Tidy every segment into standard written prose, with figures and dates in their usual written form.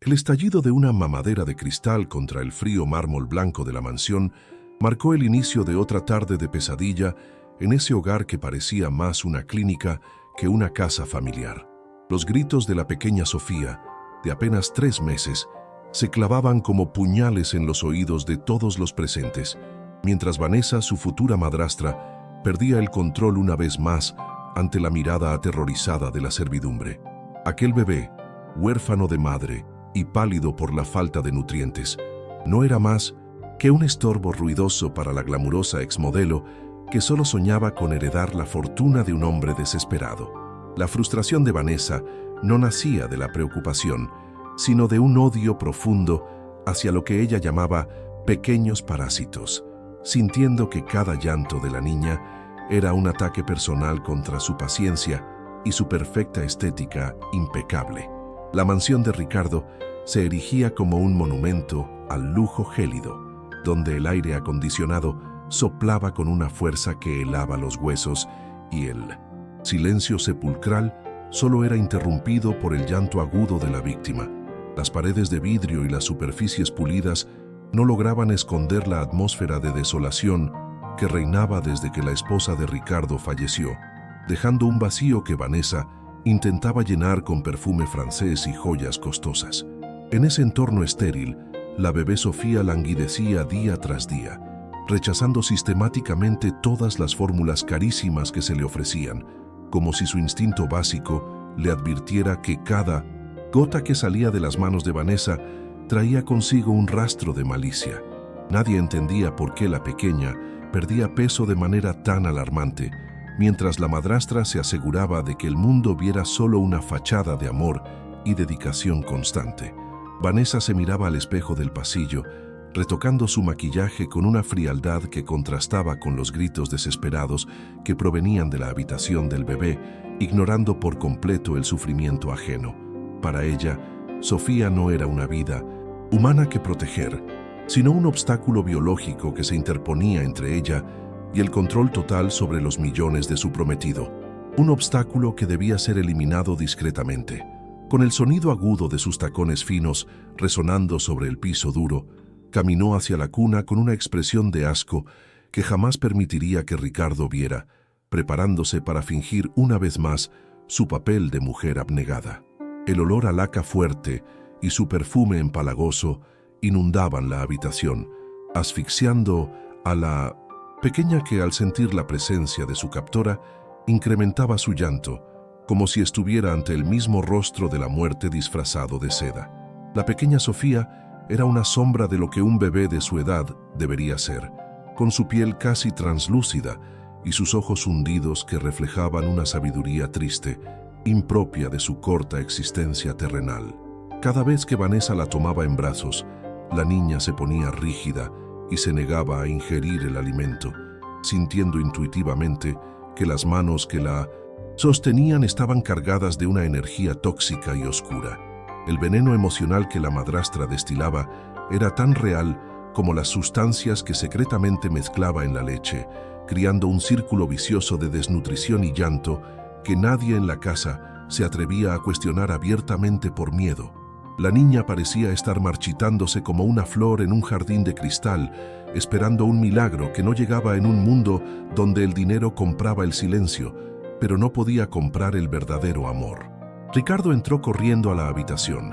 El estallido de una mamadera de cristal contra el frío mármol blanco de la mansión marcó el inicio de otra tarde de pesadilla en ese hogar que parecía más una clínica que una casa familiar. Los gritos de la pequeña Sofía, de apenas 3 meses, se clavaban como puñales en los oídos de todos los presentes, mientras Vanessa, su futura madrastra, perdía el control una vez más ante la mirada aterrorizada de la servidumbre. Aquel bebé, huérfano de madre y pálido por la falta de nutrientes, no era más que un estorbo ruidoso para la glamurosa exmodelo que solo soñaba con heredar la fortuna de un hombre desesperado. La frustración de Vanessa no nacía de la preocupación, sino de un odio profundo hacia lo que ella llamaba pequeños parásitos, sintiendo que cada llanto de la niña era un ataque personal contra su paciencia y su perfecta estética impecable. La mansión de Ricardo se erigía como un monumento al lujo gélido, donde el aire acondicionado soplaba con una fuerza que helaba los huesos y el silencio sepulcral solo era interrumpido por el llanto agudo de la víctima. Las paredes de vidrio y las superficies pulidas no lograban esconder la atmósfera de desolación que reinaba desde que la esposa de Ricardo falleció, dejando un vacío que Vanessa intentaba llenar con perfume francés y joyas costosas. En ese entorno estéril, la bebé Sofía languidecía día tras día, rechazando sistemáticamente todas las fórmulas carísimas que se le ofrecían, como si su instinto básico le advirtiera que cada gota que salía de las manos de Vanessa traía consigo un rastro de malicia. Nadie entendía por qué la pequeña perdía peso de manera tan alarmante, mientras la madrastra se aseguraba de que el mundo viera solo una fachada de amor y dedicación constante. Vanessa se miraba al espejo del pasillo, retocando su maquillaje con una frialdad que contrastaba con los gritos desesperados que provenían de la habitación del bebé, ignorando por completo el sufrimiento ajeno. Para ella, Sofía no era una vida humana que proteger, sino un obstáculo biológico que se interponía entre ella y el control total sobre los millones de su prometido. Un obstáculo que debía ser eliminado discretamente. Con el sonido agudo de sus tacones finos resonando sobre el piso duro, caminó hacia la cuna con una expresión de asco que jamás permitiría que Ricardo viera, preparándose para fingir una vez más su papel de mujer abnegada. El olor a laca fuerte y su perfume empalagoso inundaban la habitación, asfixiando a la pequeña que, al sentir la presencia de su captora, incrementaba su llanto, como si estuviera ante el mismo rostro de la muerte disfrazado de seda. La pequeña Sofía era una sombra de lo que un bebé de su edad debería ser, con su piel casi translúcida y sus ojos hundidos que reflejaban una sabiduría triste, impropia de su corta existencia terrenal. Cada vez que Vanessa la tomaba en brazos, la niña se ponía rígida y se negaba a ingerir el alimento, sintiendo intuitivamente que las manos que la sostenían estaban cargadas de una energía tóxica y oscura. El veneno emocional que la madrastra destilaba era tan real como las sustancias que secretamente mezclaba en la leche, criando un círculo vicioso de desnutrición y llanto que nadie en la casa se atrevía a cuestionar abiertamente por miedo. La niña parecía estar marchitándose como una flor en un jardín de cristal, esperando un milagro que no llegaba en un mundo donde el dinero compraba el silencio, pero no podía comprar el verdadero amor. Ricardo entró corriendo a la habitación,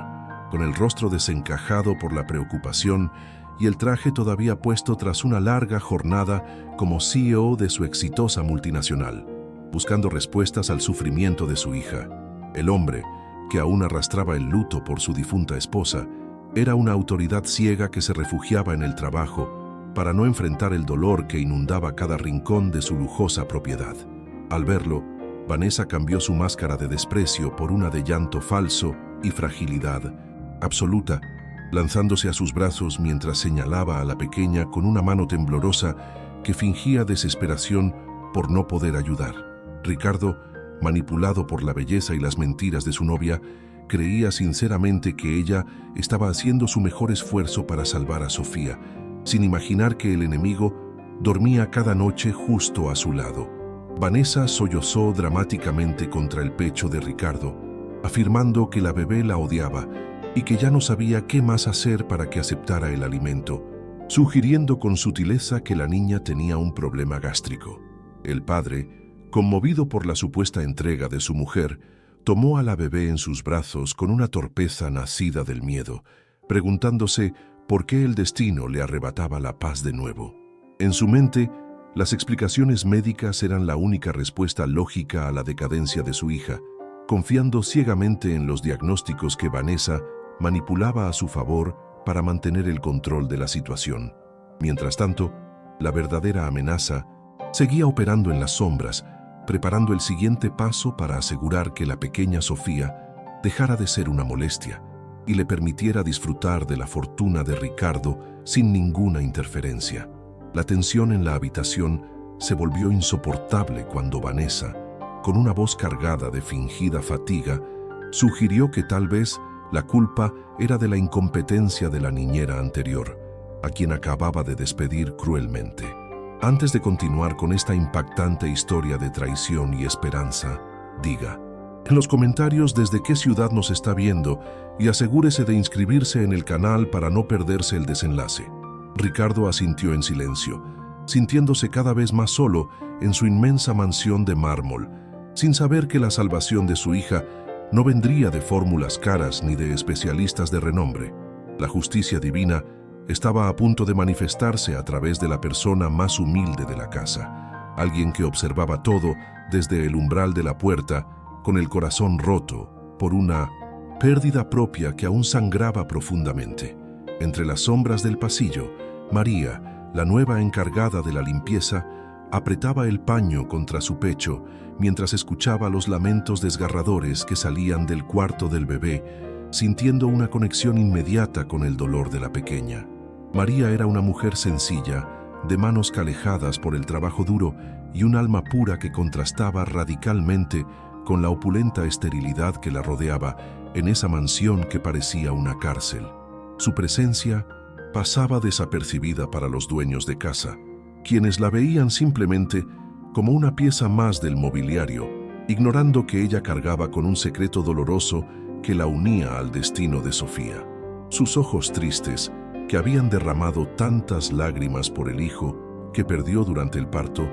con el rostro desencajado por la preocupación y el traje todavía puesto tras una larga jornada como CEO de su exitosa multinacional, buscando respuestas al sufrimiento de su hija. El hombre, que aún arrastraba el luto por su difunta esposa, era una autoridad ciega que se refugiaba en el trabajo para no enfrentar el dolor que inundaba cada rincón de su lujosa propiedad. Al verlo, Vanessa cambió su máscara de desprecio por una de llanto falso y fragilidad absoluta, lanzándose a sus brazos mientras señalaba a la pequeña con una mano temblorosa que fingía desesperación por no poder ayudar. Ricardo, manipulado por la belleza y las mentiras de su novia, creía sinceramente que ella estaba haciendo su mejor esfuerzo para salvar a Sofía, sin imaginar que el enemigo dormía cada noche justo a su lado. Vanessa sollozó dramáticamente contra el pecho de Ricardo, afirmando que la bebé la odiaba y que ya no sabía qué más hacer para que aceptara el alimento, sugiriendo con sutileza que la niña tenía un problema gástrico. El padre, conmovido por la supuesta entrega de su mujer, tomó a la bebé en sus brazos con una torpeza nacida del miedo, preguntándose por qué el destino le arrebataba la paz de nuevo. En su mente, las explicaciones médicas eran la única respuesta lógica a la decadencia de su hija, confiando ciegamente en los diagnósticos que Vanessa manipulaba a su favor para mantener el control de la situación. Mientras tanto, la verdadera amenaza seguía operando en las sombras, preparando el siguiente paso para asegurar que la pequeña Sofía dejara de ser una molestia y le permitiera disfrutar de la fortuna de Ricardo sin ninguna interferencia. La tensión en la habitación se volvió insoportable cuando Vanessa, con una voz cargada de fingida fatiga, sugirió que tal vez la culpa era de la incompetencia de la niñera anterior, a quien acababa de despedir cruelmente. Antes de continuar con esta impactante historia de traición y esperanza, diga en los comentarios desde qué ciudad nos está viendo y asegúrese de inscribirse en el canal para no perderse el desenlace. Ricardo asintió en silencio, sintiéndose cada vez más solo en su inmensa mansión de mármol, sin saber que la salvación de su hija no vendría de fórmulas caras ni de especialistas de renombre. La justicia divina estaba a punto de manifestarse a través de la persona más humilde de la casa, alguien que observaba todo desde el umbral de la puerta, con el corazón roto por una pérdida propia que aún sangraba profundamente. Entre las sombras del pasillo, María, la nueva encargada de la limpieza, apretaba el paño contra su pecho mientras escuchaba los lamentos desgarradores que salían del cuarto del bebé, sintiendo una conexión inmediata con el dolor de la pequeña. María era una mujer sencilla, de manos calejadas por el trabajo duro y un alma pura que contrastaba radicalmente con la opulenta esterilidad que la rodeaba en esa mansión que parecía una cárcel. Su presencia pasaba desapercibida para los dueños de casa, quienes la veían simplemente como una pieza más del mobiliario, ignorando que ella cargaba con un secreto doloroso que la unía al destino de Sofía. Sus ojos tristes, que habían derramado tantas lágrimas por el hijo que perdió durante el parto,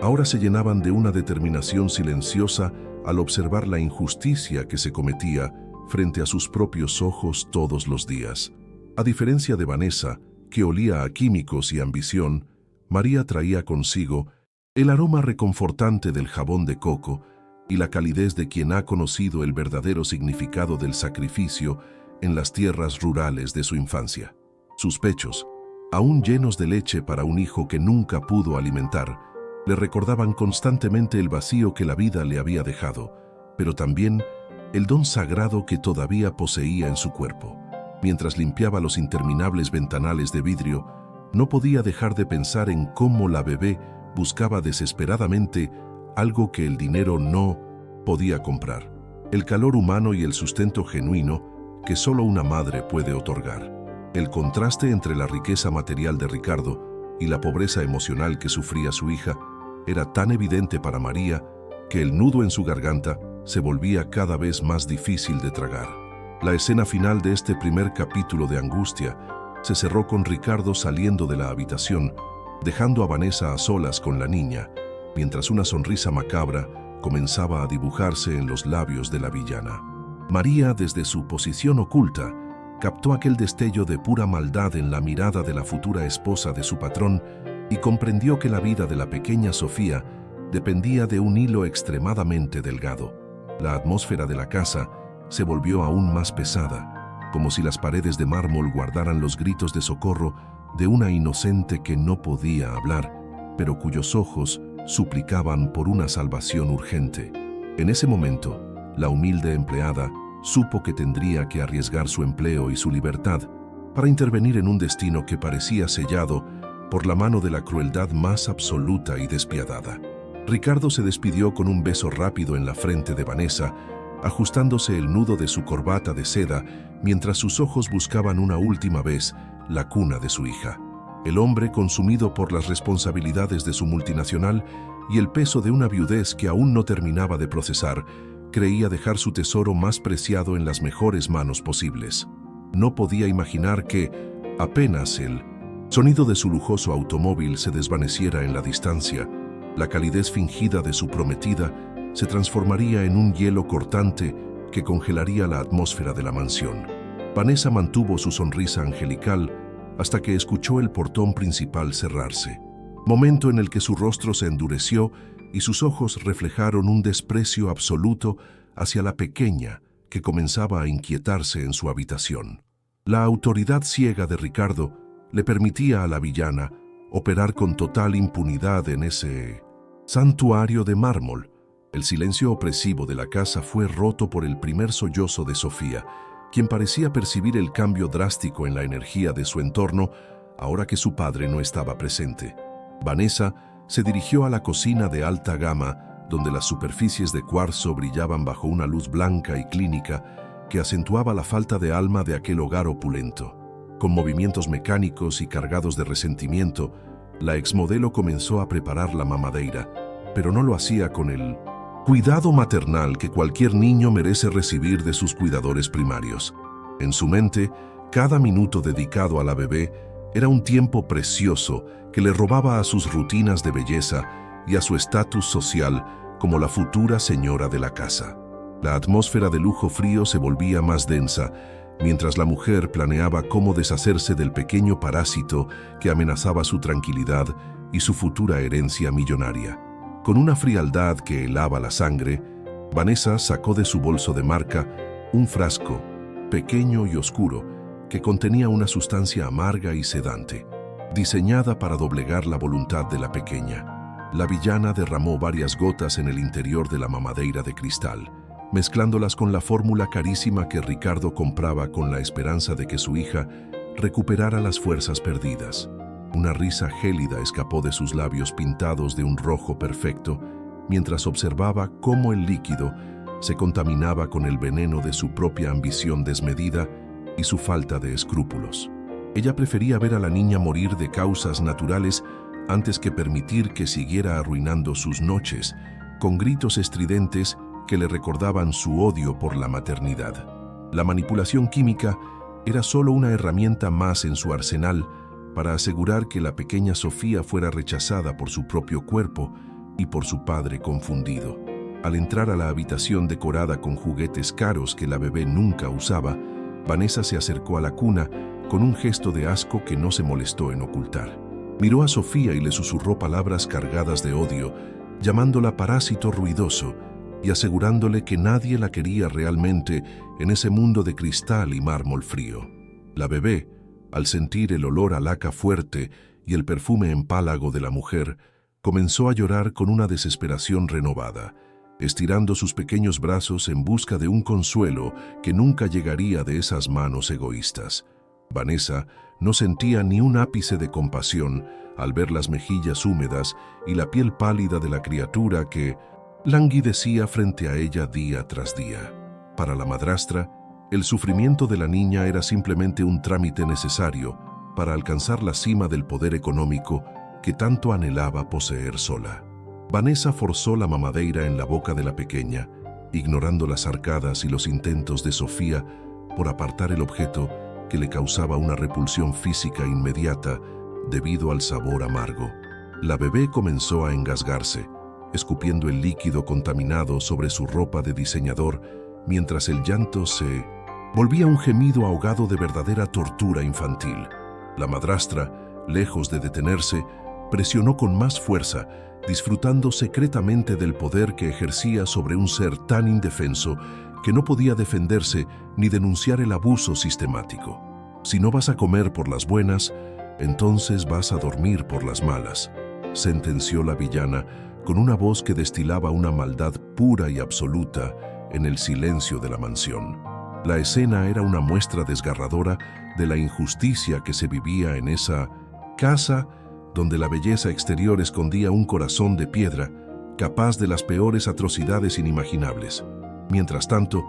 ahora se llenaban de una determinación silenciosa al observar la injusticia que se cometía frente a sus propios ojos todos los días. A diferencia de Vanessa, que olía a químicos y ambición, María traía consigo el aroma reconfortante del jabón de coco y la calidez de quien ha conocido el verdadero significado del sacrificio en las tierras rurales de su infancia. Sus pechos, aún llenos de leche para un hijo que nunca pudo alimentar, le recordaban constantemente el vacío que la vida le había dejado, pero también el don sagrado que todavía poseía en su cuerpo. Mientras limpiaba los interminables ventanales de vidrio, no podía dejar de pensar en cómo la bebé buscaba desesperadamente algo que el dinero no podía comprar: el calor humano y el sustento genuino que solo una madre puede otorgar. El contraste entre la riqueza material de Ricardo y la pobreza emocional que sufría su hija era tan evidente para María que el nudo en su garganta se volvía cada vez más difícil de tragar. La escena final de este primer capítulo de Angustia se cerró con Ricardo saliendo de la habitación, dejando a Vanessa a solas con la niña, mientras una sonrisa macabra comenzaba a dibujarse en los labios de la villana. María, desde su posición oculta, captó aquel destello de pura maldad en la mirada de la futura esposa de su patrón y comprendió que la vida de la pequeña Sofía dependía de un hilo extremadamente delgado. La atmósfera de la casa se volvió aún más pesada, como si las paredes de mármol guardaran los gritos de socorro de una inocente que no podía hablar, pero cuyos ojos suplicaban por una salvación urgente. En ese momento, la humilde empleada supo que tendría que arriesgar su empleo y su libertad para intervenir en un destino que parecía sellado por la mano de la crueldad más absoluta y despiadada. Ricardo se despidió con un beso rápido en la frente de Vanessa, ajustándose el nudo de su corbata de seda mientras sus ojos buscaban una última vez la cuna de su hija. El hombre, consumido por las responsabilidades de su multinacional y el peso de una viudez que aún no terminaba de procesar, creía dejar su tesoro más preciado en las mejores manos posibles. no podía imaginar que, apenas el sonido de su lujoso automóvil se desvaneciera en la distancia, la calidez fingida de su prometida se transformaría en un hielo cortante que congelaría la atmósfera de la mansión. Vanessa mantuvo su sonrisa angelical hasta que escuchó el portón principal cerrarse, momento en el que su rostro se endureció y sus ojos reflejaron un desprecio absoluto hacia la pequeña que comenzaba a inquietarse en su habitación. La autoridad ciega de Ricardo le permitía a la villana operar con total impunidad en ese santuario de mármol. El silencio opresivo de la casa fue roto por el primer sollozo de Sofía, quien parecía percibir el cambio drástico en la energía de su entorno ahora que su padre no estaba presente. Vanessa se dirigió a la cocina de alta gama, donde las superficies de cuarzo brillaban bajo una luz blanca y clínica que acentuaba la falta de alma de aquel hogar opulento. Con movimientos mecánicos y cargados de resentimiento, la exmodelo comenzó a preparar la mamadeira, pero no lo hacía con el cuidado maternal que cualquier niño merece recibir de sus cuidadores primarios. En su mente, cada minuto dedicado a la bebé era un tiempo precioso que le robaba a sus rutinas de belleza y a su estatus social como la futura señora de la casa. La atmósfera de lujo frío se volvía más densa, mientras la mujer planeaba cómo deshacerse del pequeño parásito que amenazaba su tranquilidad y su futura herencia millonaria. Con una frialdad que helaba la sangre, Vanessa sacó de su bolso de marca un frasco, pequeño y oscuro, que contenía una sustancia amarga y sedante, diseñada para doblegar la voluntad de la pequeña. La villana derramó varias gotas en el interior de la mamadeira de cristal, mezclándolas con la fórmula carísima que Ricardo compraba con la esperanza de que su hija recuperara las fuerzas perdidas. Una risa gélida escapó de sus labios pintados de un rojo perfecto, mientras observaba cómo el líquido se contaminaba con el veneno de su propia ambición desmedida y su falta de escrúpulos. Ella prefería ver a la niña morir de causas naturales antes que permitir que siguiera arruinando sus noches, con gritos estridentes que le recordaban su odio por la maternidad. La manipulación química era solo una herramienta más en su arsenal para asegurar que la pequeña Sofía fuera rechazada por su propio cuerpo y por su padre confundido. Al entrar a la habitación decorada con juguetes caros que la bebé nunca usaba, Vanessa se acercó a la cuna con un gesto de asco que no se molestó en ocultar. Miró a Sofía y le susurró palabras cargadas de odio, llamándola parásito ruidoso y asegurándole que nadie la quería realmente en ese mundo de cristal y mármol frío. La bebé, al sentir el olor a laca fuerte y el perfume empálago de la mujer, comenzó a llorar con una desesperación renovada, estirando sus pequeños brazos en busca de un consuelo que nunca llegaría de esas manos egoístas. Vanessa no sentía ni un ápice de compasión al ver las mejillas húmedas y la piel pálida de la criatura que languidecía frente a ella día tras día. Para la madrastra, el sufrimiento de la niña era simplemente un trámite necesario para alcanzar la cima del poder económico que tanto anhelaba poseer sola. Vanessa forzó la mamadeira en la boca de la pequeña, ignorando las arcadas y los intentos de Sofía por apartar el objeto que le causaba una repulsión física inmediata debido al sabor amargo. La bebé comenzó a engasgarse, escupiendo el líquido contaminado sobre su ropa de diseñador, mientras el llanto se volvía un gemido ahogado de verdadera tortura infantil. La madrastra, lejos de detenerse, presionó con más fuerza, disfrutando secretamente del poder que ejercía sobre un ser tan indefenso que no podía defenderse ni denunciar el abuso sistemático. Si no vas a comer por las buenas, entonces vas a dormir por las malas, sentenció la villana con una voz que destilaba una maldad pura y absoluta en el silencio de la mansión. La escena era una muestra desgarradora de la injusticia que se vivía en esa casa donde la belleza exterior escondía un corazón de piedra capaz de las peores atrocidades inimaginables. Mientras tanto,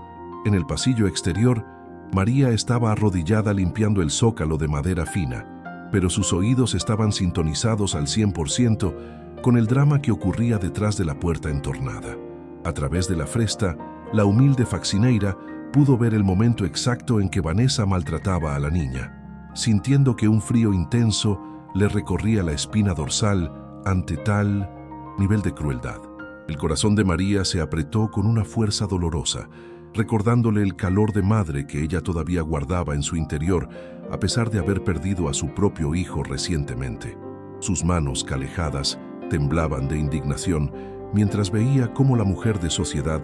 en el pasillo exterior, María estaba arrodillada limpiando el zócalo de madera fina, pero sus oídos estaban sintonizados al 100% con el drama que ocurría detrás de la puerta entornada. A través de la fresta, la humilde faxineira pudo ver el momento exacto en que Vanessa maltrataba a la niña, sintiendo que un frío intenso le recorría la espina dorsal ante tal nivel de crueldad. El corazón de María se apretó con una fuerza dolorosa, recordándole el calor de madre que ella todavía guardaba en su interior, a pesar de haber perdido a su propio hijo recientemente. Sus manos calejadas temblaban de indignación mientras veía cómo la mujer de sociedad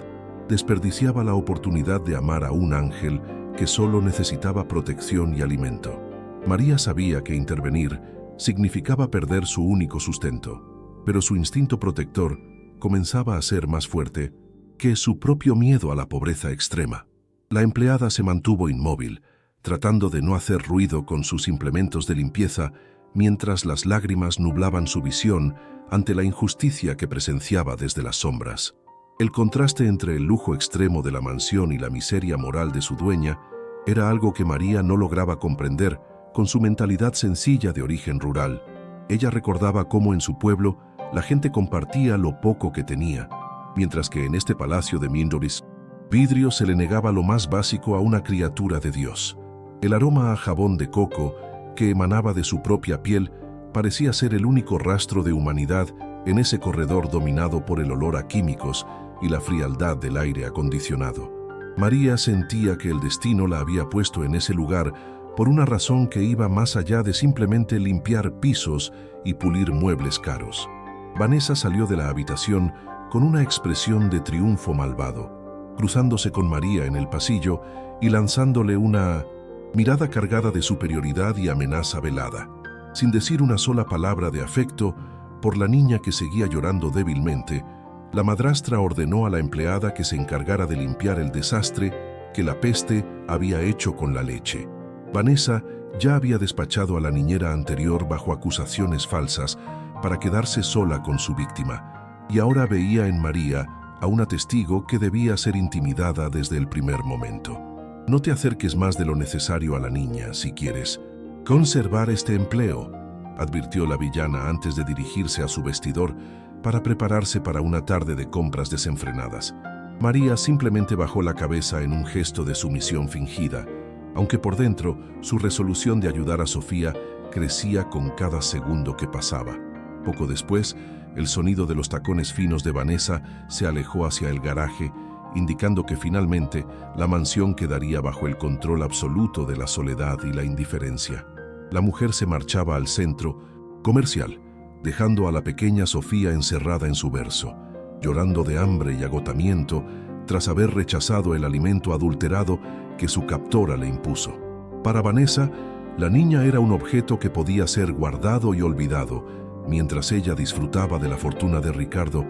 desperdiciaba la oportunidad de amar a un ángel que solo necesitaba protección y alimento. María sabía que intervenir significaba perder su único sustento, pero su instinto protector comenzaba a ser más fuerte que su propio miedo a la pobreza extrema. La empleada se mantuvo inmóvil, tratando de no hacer ruido con sus implementos de limpieza, mientras las lágrimas nublaban su visión ante la injusticia que presenciaba desde las sombras. El contraste entre el lujo extremo de la mansión y la miseria moral de su dueña era algo que María no lograba comprender con su mentalidad sencilla de origen rural. Ella recordaba cómo en su pueblo la gente compartía lo poco que tenía, mientras que en este palacio de Mindoris, vidrio se le negaba lo más básico a una criatura de Dios. El aroma a jabón de coco que emanaba de su propia piel parecía ser el único rastro de humanidad en ese corredor dominado por el olor a químicos y la frialdad del aire acondicionado. María sentía que el destino la había puesto en ese lugar por una razón que iba más allá de simplemente limpiar pisos y pulir muebles caros. Vanessa salió de la habitación con una expresión de triunfo malvado, cruzándose con María en el pasillo y lanzándole una mirada cargada de superioridad y amenaza velada. Sin decir una sola palabra de afecto por la niña que seguía llorando débilmente, la madrastra ordenó a la empleada que se encargara de limpiar el desastre que la peste había hecho con la leche. Vanessa ya había despachado a la niñera anterior bajo acusaciones falsas para quedarse sola con su víctima, y ahora veía en María a una testigo que debía ser intimidada desde el primer momento. No te acerques más de lo necesario a la niña si quieres conservar este empleo, advirtió la villana antes de dirigirse a su vestidor para prepararse para una tarde de compras desenfrenadas. María simplemente bajó la cabeza en un gesto de sumisión fingida, aunque por dentro su resolución de ayudar a Sofía crecía con cada segundo que pasaba. Poco después, el sonido de los tacones finos de Vanessa se alejó hacia el garaje, indicando que finalmente la mansión quedaría bajo el control absoluto de la soledad y la indiferencia. La mujer se marchaba al centro comercial, dejando a la pequeña Sofía encerrada en su berzo, llorando de hambre y agotamiento tras haber rechazado el alimento adulterado que su captora le impuso. Para Vanessa, la niña era un objeto que podía ser guardado y olvidado, mientras ella disfrutaba de la fortuna de Ricardo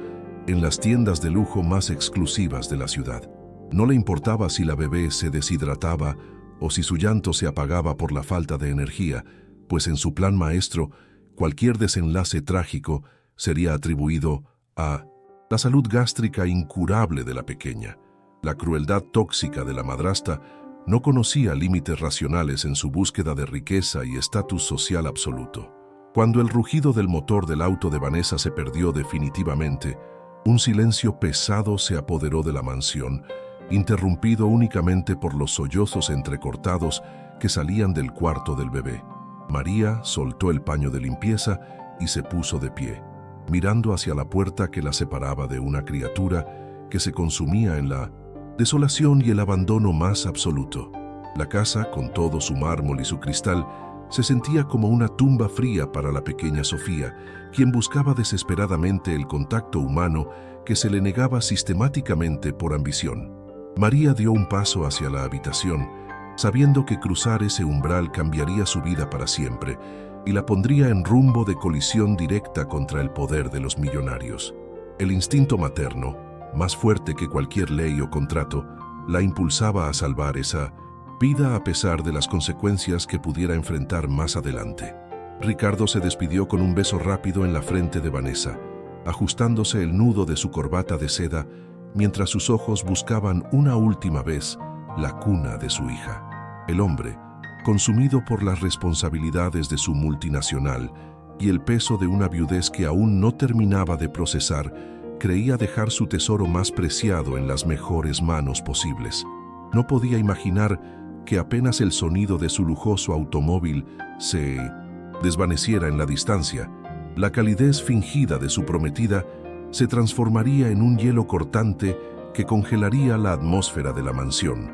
en las tiendas de lujo más exclusivas de la ciudad. No le importaba si la bebé se deshidrataba o si su llanto se apagaba por la falta de energía, pues en su plan maestro, cualquier desenlace trágico sería atribuido a la salud gástrica incurable de la pequeña. La crueldad tóxica de la madrastra no conocía límites racionales en su búsqueda de riqueza y estatus social absoluto. Cuando el rugido del motor del auto de Vanessa se perdió definitivamente, un silencio pesado se apoderó de la mansión, interrumpido únicamente por los sollozos entrecortados que salían del cuarto del bebé. María soltó el paño de limpieza y se puso de pie, mirando hacia la puerta que la separaba de una criatura que se consumía en la desolación y el abandono más absoluto. La casa, con todo su mármol y su cristal, se sentía como una tumba fría para la pequeña Sofía, quien buscaba desesperadamente el contacto humano que se le negaba sistemáticamente por ambición. María dio un paso hacia la habitación, sabiendo que cruzar ese umbral cambiaría su vida para siempre y la pondría en rumbo de colisión directa contra el poder de los millonarios. El instinto materno, más fuerte que cualquier ley o contrato, la impulsaba a salvar esa vida a pesar de las consecuencias que pudiera enfrentar más adelante. Ricardo se despidió con un beso rápido en la frente de Vanessa, ajustándose el nudo de su corbata de seda mientras sus ojos buscaban una última vez la cuna de su hija. El hombre, consumido por las responsabilidades de su multinacional y el peso de una viudez que aún no terminaba de procesar, creía dejar su tesoro más preciado en las mejores manos posibles. No podía imaginar que apenas el sonido de su lujoso automóvil se desvaneciera en la distancia, la calidez fingida de su prometida se transformaría en un hielo cortante que congelaría la atmósfera de la mansión.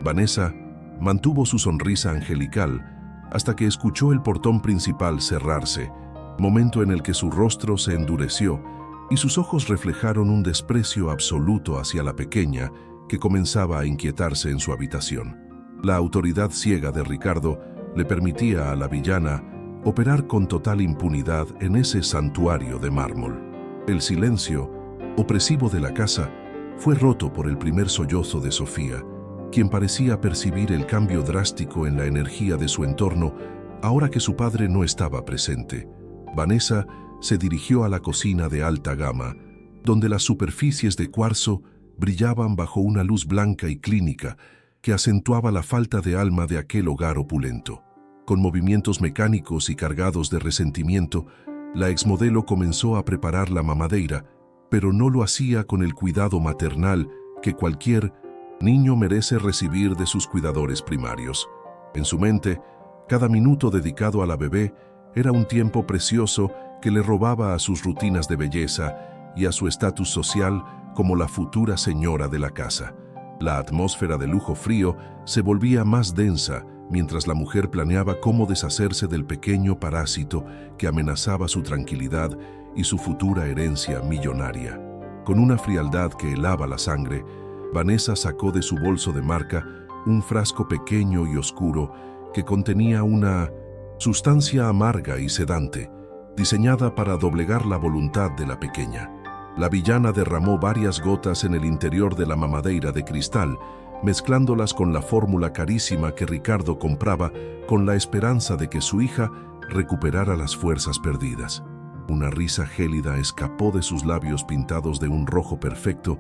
Vanessa mantuvo su sonrisa angelical hasta que escuchó el portón principal cerrarse, momento en el que su rostro se endureció y sus ojos reflejaron un desprecio absoluto hacia la pequeña que comenzaba a inquietarse en su habitación. La autoridad ciega de Ricardo le permitía a la villana operar con total impunidad en ese santuario de mármol. El silencio opresivo de la casa fue roto por el primer sollozo de Sofía, quien parecía percibir el cambio drástico en la energía de su entorno ahora que su padre no estaba presente. Vanessa se dirigió a la cocina de alta gama, donde las superficies de cuarzo brillaban bajo una luz blanca y clínica que acentuaba la falta de alma de aquel hogar opulento. Con movimientos mecánicos y cargados de resentimiento, la exmodelo comenzó a preparar la mamadeira, pero no lo hacía con el cuidado maternal que cualquier niño merece recibir de sus cuidadores primarios. En su mente, cada minuto dedicado a la bebé era un tiempo precioso que le robaba a sus rutinas de belleza y a su estatus social como la futura señora de la casa. La atmósfera de lujo frío se volvía más densa mientras la mujer planeaba cómo deshacerse del pequeño parásito que amenazaba su tranquilidad y su futura herencia millonaria. Con una frialdad que helaba la sangre, Vanessa sacó de su bolso de marca un frasco pequeño y oscuro que contenía una sustancia amarga y sedante, diseñada para doblegar la voluntad de la pequeña. La villana derramó varias gotas en el interior de la mamadeira de cristal, mezclándolas con la fórmula carísima que Ricardo compraba con la esperanza de que su hija recuperara las fuerzas perdidas. Una risa gélida escapó de sus labios pintados de un rojo perfecto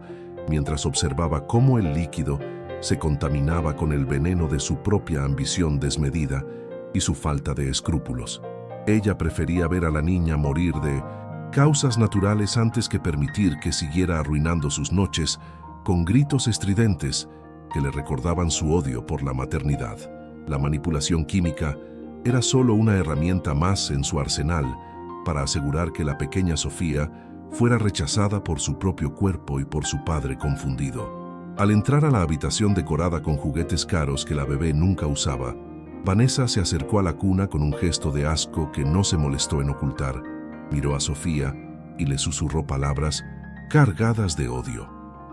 mientras observaba cómo el líquido se contaminaba con el veneno de su propia ambición desmedida y su falta de escrúpulos. Ella prefería ver a la niña morir de causas naturales antes que permitir que siguiera arruinando sus noches con gritos estridentes que le recordaban su odio por la maternidad. La manipulación química era solo una herramienta más en su arsenal para asegurar que la pequeña Sofía fuera rechazada por su propio cuerpo y por su padre confundido. Al entrar a la habitación decorada con juguetes caros que la bebé nunca usaba, Vanessa se acercó a la cuna con un gesto de asco que no se molestó en ocultar. Miró a Sofía y le susurró palabras cargadas de odio,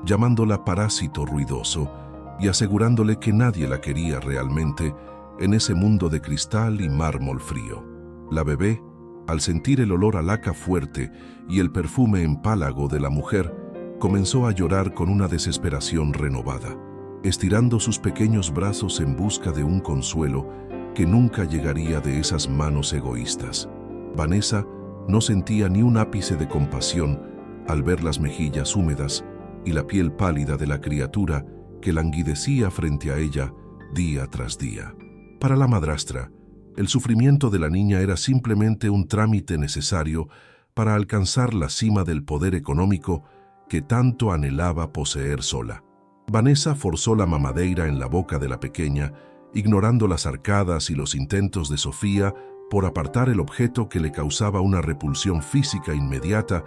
llamándola parásito ruidoso y asegurándole que nadie la quería realmente en ese mundo de cristal y mármol frío. La bebé, al sentir el olor a laca fuerte y el perfume empálago de la mujer, comenzó a llorar con una desesperación renovada, estirando sus pequeños brazos en busca de un consuelo que nunca llegaría de esas manos egoístas. Vanessa no sentía ni un ápice de compasión al ver las mejillas húmedas y la piel pálida de la criatura que languidecía frente a ella día tras día. Para la madrastra, el sufrimiento de la niña era simplemente un trámite necesario para alcanzar la cima del poder económico que tanto anhelaba poseer sola. Vanessa forzó la mamadeira en la boca de la pequeña, ignorando las arcadas y los intentos de Sofía por apartar el objeto que le causaba una repulsión física inmediata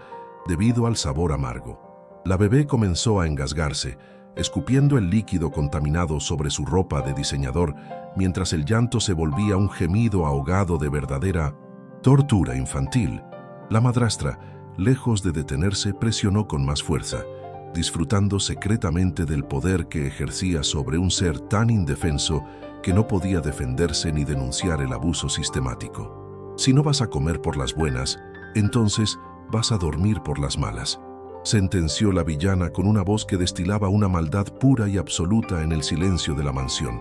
debido al sabor amargo. La bebé comenzó a engasgarse, escupiendo el líquido contaminado sobre su ropa de diseñador, mientras el llanto se volvía un gemido ahogado de verdadera tortura infantil. La madrastra, lejos de detenerse, presionó con más fuerza, disfrutando secretamente del poder que ejercía sobre un ser tan indefenso que no podía defenderse ni denunciar el abuso sistemático. Si no vas a comer por las buenas, entonces vas a dormir por las malas, sentenció la villana con una voz que destilaba una maldad pura y absoluta en el silencio de la mansión.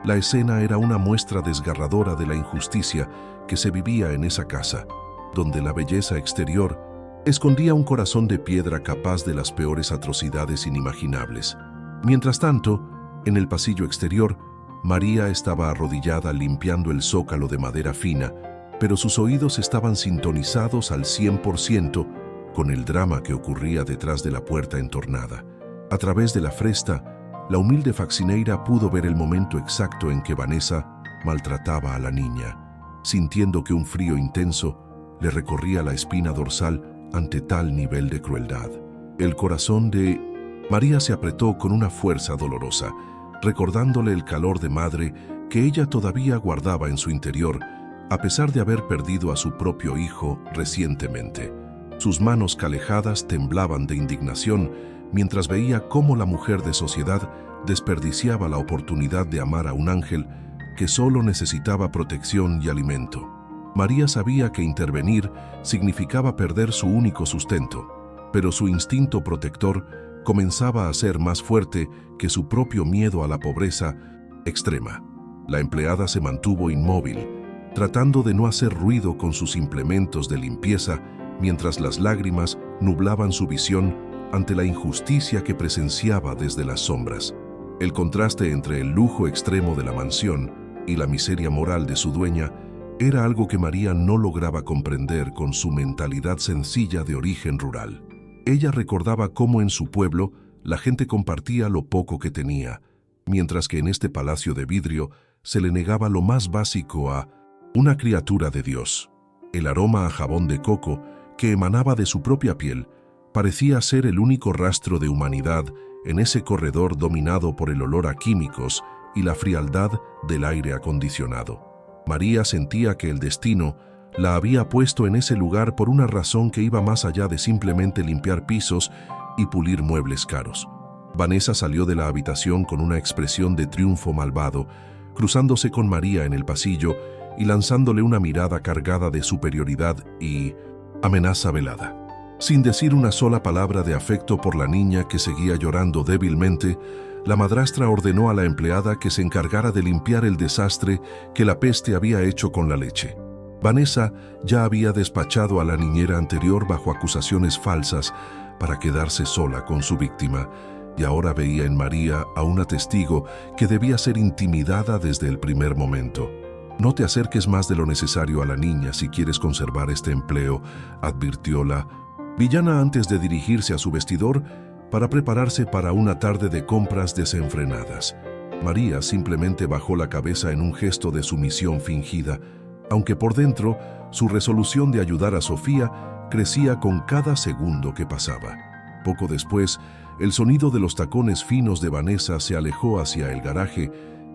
La escena era una muestra desgarradora de la injusticia que se vivía en esa casa, donde la belleza exterior escondía un corazón de piedra capaz de las peores atrocidades inimaginables. Mientras tanto, en el pasillo exterior, María estaba arrodillada limpiando el zócalo de madera fina, pero sus oídos estaban sintonizados al 100% con el drama que ocurría detrás de la puerta entornada. A través de la fresta, la humilde Faxineira pudo ver el momento exacto en que Vanessa maltrataba a la niña, sintiendo que un frío intenso le recorría la espina dorsal ante tal nivel de crueldad. El corazón de María se apretó con una fuerza dolorosa, recordándole el calor de madre que ella todavía guardaba en su interior, a pesar de haber perdido a su propio hijo recientemente. Sus manos calejadas temblaban de indignación mientras veía cómo la mujer de sociedad desperdiciaba la oportunidad de amar a un ángel que solo necesitaba protección y alimento. María sabía que intervenir significaba perder su único sustento, pero su instinto protector comenzaba a ser más fuerte que su propio miedo a la pobreza extrema. La empleada se mantuvo inmóvil, tratando de no hacer ruido con sus implementos de limpieza, mientras las lágrimas nublaban su visión ante la injusticia que presenciaba desde las sombras. El contraste entre el lujo extremo de la mansión y la miseria moral de su dueña era algo que María no lograba comprender con su mentalidad sencilla de origen rural. Ella recordaba cómo en su pueblo la gente compartía lo poco que tenía, mientras que en este palacio de vidrio se le negaba lo más básico a una criatura de Dios. El aroma a jabón de coco que emanaba de su propia piel parecía ser el único rastro de humanidad en ese corredor dominado por el olor a químicos y la frialdad del aire acondicionado. María sentía que el destino la había puesto en ese lugar por una razón que iba más allá de simplemente limpiar pisos y pulir muebles caros. Vanessa salió de la habitación con una expresión de triunfo malvado, cruzándose con María en el pasillo y lanzándole una mirada cargada de superioridad y amenaza velada. Sin decir una sola palabra de afecto por la niña que seguía llorando débilmente, la madrastra ordenó a la empleada que se encargara de limpiar el desastre que la peste había hecho con la leche. Vanessa ya había despachado a la niñera anterior bajo acusaciones falsas para quedarse sola con su víctima, y ahora veía en María a una testigo que debía ser intimidada desde el primer momento. «No te acerques más de lo necesario a la niña si quieres conservar este empleo», advirtió la villana antes de dirigirse a su vestidor para prepararse para una tarde de compras desenfrenadas. María simplemente bajó la cabeza en un gesto de sumisión fingida, aunque por dentro su resolución de ayudar a Sofía crecía con cada segundo que pasaba. Poco después, el sonido de los tacones finos de Vanessa se alejó hacia el garaje,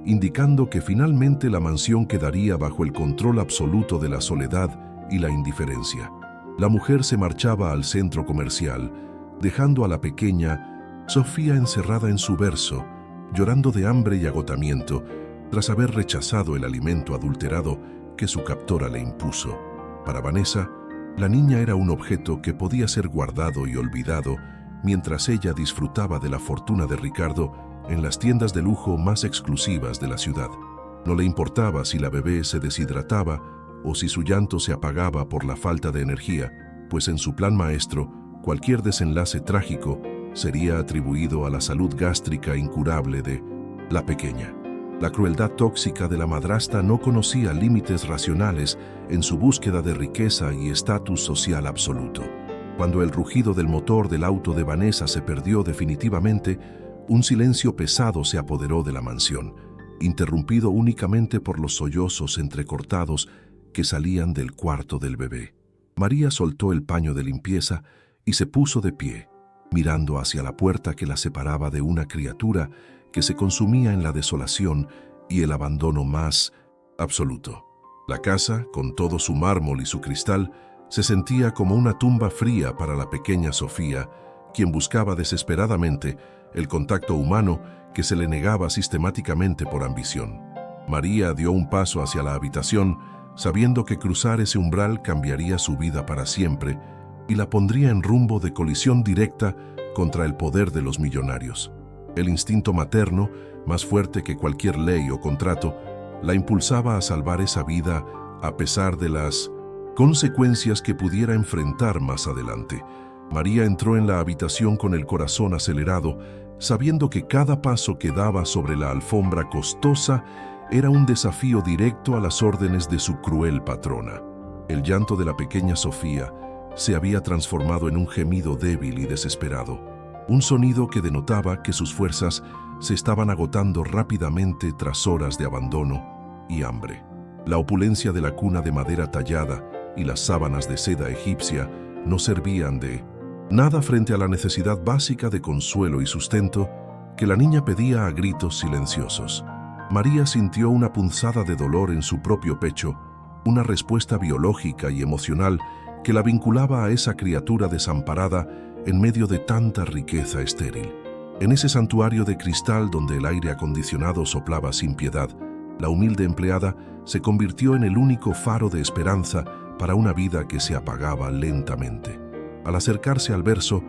indicando que finalmente la mansión quedaría bajo el control absoluto de la soledad y la indiferencia. La mujer se marchaba al centro comercial, dejando a la pequeña Sofía encerrada en su berzo, llorando de hambre y agotamiento, tras haber rechazado el alimento adulterado que su captora le impuso. Para Vanessa, la niña era un objeto que podía ser guardado y olvidado mientras ella disfrutaba de la fortuna de Ricardo en las tiendas de lujo más exclusivas de la ciudad. No le importaba si la bebé se deshidrataba o si su llanto se apagaba por la falta de energía, pues en su plan maestro, cualquier desenlace trágico sería atribuido a la salud gástrica incurable de la pequeña. La crueldad tóxica de la madrastra no conocía límites racionales en su búsqueda de riqueza y estatus social absoluto. Cuando el rugido del motor del auto de Vanessa se perdió definitivamente, un silencio pesado se apoderó de la mansión, interrumpido únicamente por los sollozos entrecortados que salían del cuarto del bebé. María soltó el paño de limpieza y se puso de pie, mirando hacia la puerta que la separaba de una criatura que se consumía en la desolación y el abandono más absoluto. La casa, con todo su mármol y su cristal, se sentía como una tumba fría para la pequeña Sofía, quien buscaba desesperadamente el contacto humano que se le negaba sistemáticamente por ambición. María dio un paso hacia la habitación, sabiendo que cruzar ese umbral cambiaría su vida para siempre y la pondría en rumbo de colisión directa contra el poder de los millonarios. El instinto materno, más fuerte que cualquier ley o contrato, la impulsaba a salvar esa vida a pesar de las consecuencias que pudiera enfrentar más adelante. María entró en la habitación con el corazón acelerado, sabiendo que cada paso que daba sobre la alfombra costosa era un desafío directo a las órdenes de su cruel patrona. El llanto de la pequeña Sofía se había transformado en un gemido débil y desesperado. un sonido que denotaba que sus fuerzas se estaban agotando rápidamente tras horas de abandono y hambre. La opulencia de la cuna de madera tallada y las sábanas de seda egipcia no servían de nada frente a la necesidad básica de consuelo y sustento que la niña pedía a gritos silenciosos. María sintió una punzada de dolor en su propio pecho, una respuesta biológica y emocional que la vinculaba a esa criatura desamparada en medio de tanta riqueza estéril. En ese santuario de cristal donde el aire acondicionado soplaba sin piedad, la humilde empleada se convirtió en el único faro de esperanza para una vida que se apagaba lentamente. Al acercarse al verso,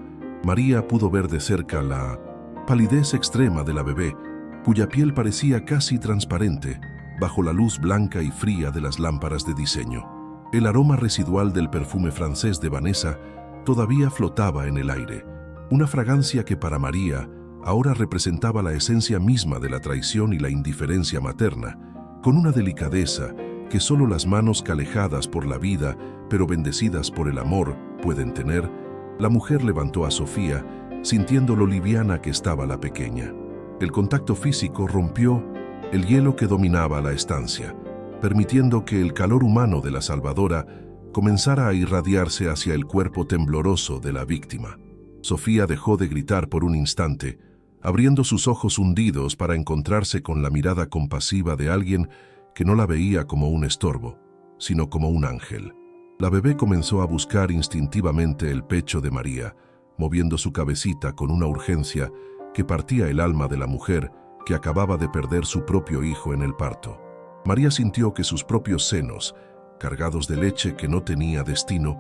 María pudo ver de cerca la palidez extrema de la bebé, cuya piel parecía casi transparente bajo la luz blanca y fría de las lámparas de diseño. El aroma residual del perfume francés de Vanessa todavía flotaba en el aire, una fragancia que para María ahora representaba la esencia misma de la traición y la indiferencia materna, con una delicadeza que solo las manos calejadas por la vida, pero bendecidas por el amor, pueden tener. La mujer levantó a Sofía, sintiendo lo liviana que estaba la pequeña. El contacto físico rompió el hielo que dominaba la estancia, permitiendo que el calor humano de la salvadora comenzara a irradiarse hacia el cuerpo tembloroso de la víctima. Sofía dejó de gritar por un instante, abriendo sus ojos hundidos para encontrarse con la mirada compasiva de alguien que no la veía como un estorbo, sino como un ángel. La bebé comenzó a buscar instintivamente el pecho de María, moviendo su cabecita con una urgencia que partía el alma de la mujer que acababa de perder su propio hijo en el parto. María sintió que sus propios senos, cargados de leche que no tenía destino,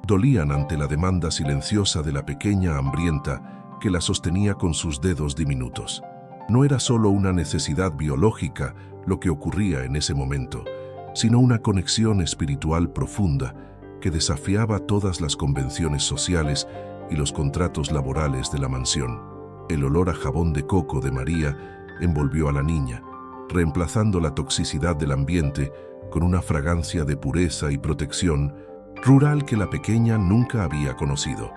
dolían ante la demanda silenciosa de la pequeña hambrienta que la sostenía con sus dedos diminutos. No era solo una necesidad biológica lo que ocurría en ese momento, sino una conexión espiritual profunda que desafiaba todas las convenciones sociales y los contratos laborales de la mansión. El olor a jabón de coco de María envolvió a la niña, reemplazando la toxicidad del ambiente con una fragancia de pureza y protección rural que la pequeña nunca había conocido.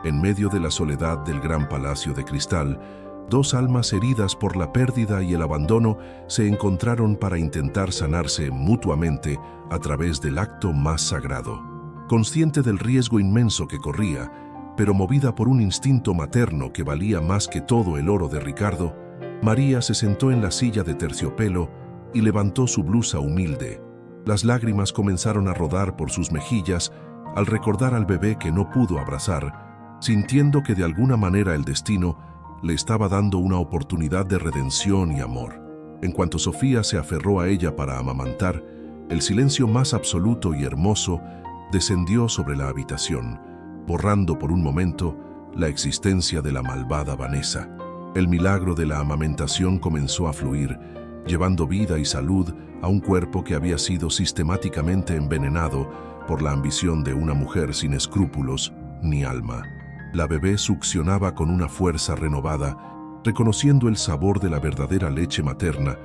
En medio de la soledad del gran palacio de cristal, dos almas heridas por la pérdida y el abandono se encontraron para intentar sanarse mutuamente a través del acto más sagrado. Consciente del riesgo inmenso que corría, pero movida por un instinto materno que valía más que todo el oro de Ricardo, María se sentó en la silla de terciopelo y levantó su blusa humilde. Las lágrimas comenzaron a rodar por sus mejillas al recordar al bebé que no pudo abrazar, sintiendo que de alguna manera el destino le estaba dando una oportunidad de redención y amor. En cuanto Sofía se aferró a ella para amamantar, el silencio más absoluto y hermoso descendió sobre la habitación, borrando por un momento la existencia de la malvada Vanessa. El milagro de la amamentación comenzó a fluir, llevando vida y salud a un cuerpo que había sido sistemáticamente envenenado por la ambición de una mujer sin escrúpulos ni alma. La bebé succionaba con una fuerza renovada, reconociendo el sabor de la verdadera leche materna,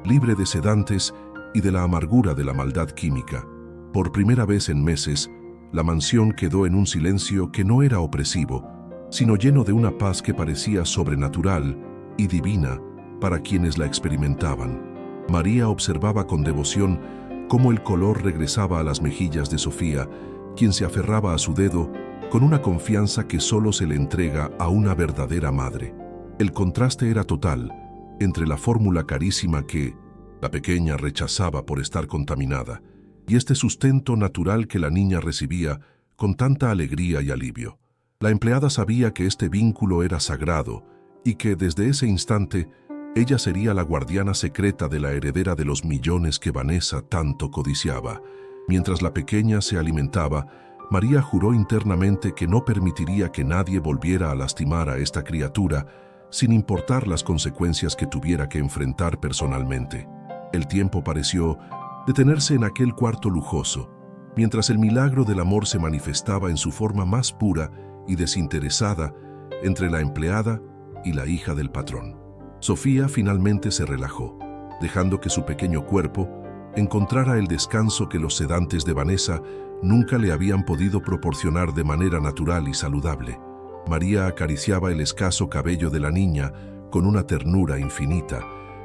libre de sedantes y de la amargura de la maldad química. Por primera vez en meses, la mansión quedó en un silencio que no era opresivo, sino lleno de una paz que parecía sobrenatural y divina para quienes la experimentaban. María observaba con devoción cómo el color regresaba a las mejillas de Sofía, quien se aferraba a su dedo con una confianza que solo se le entrega a una verdadera madre. El contraste era total entre la fórmula carísima que la pequeña rechazaba por estar contaminada y este sustento natural que la niña recibía con tanta alegría y alivio. La empleada sabía que este vínculo era sagrado y que desde ese instante ella sería la guardiana secreta de la heredera de los millones que Vanessa tanto codiciaba. Mientras la pequeña se alimentaba, María juró internamente que no permitiría que nadie volviera a lastimar a esta criatura, sin importar las consecuencias que tuviera que enfrentar personalmente. El tiempo pareció detenerse en aquel cuarto lujoso, mientras el milagro del amor se manifestaba en su forma más pura y desinteresada entre la empleada y la hija del patrón. Sofía finalmente se relajó, dejando que su pequeño cuerpo encontrara el descanso que los sedantes de Vanessa nunca le habían podido proporcionar de manera natural y saludable. María acariciaba el escaso cabello de la niña con una ternura infinita,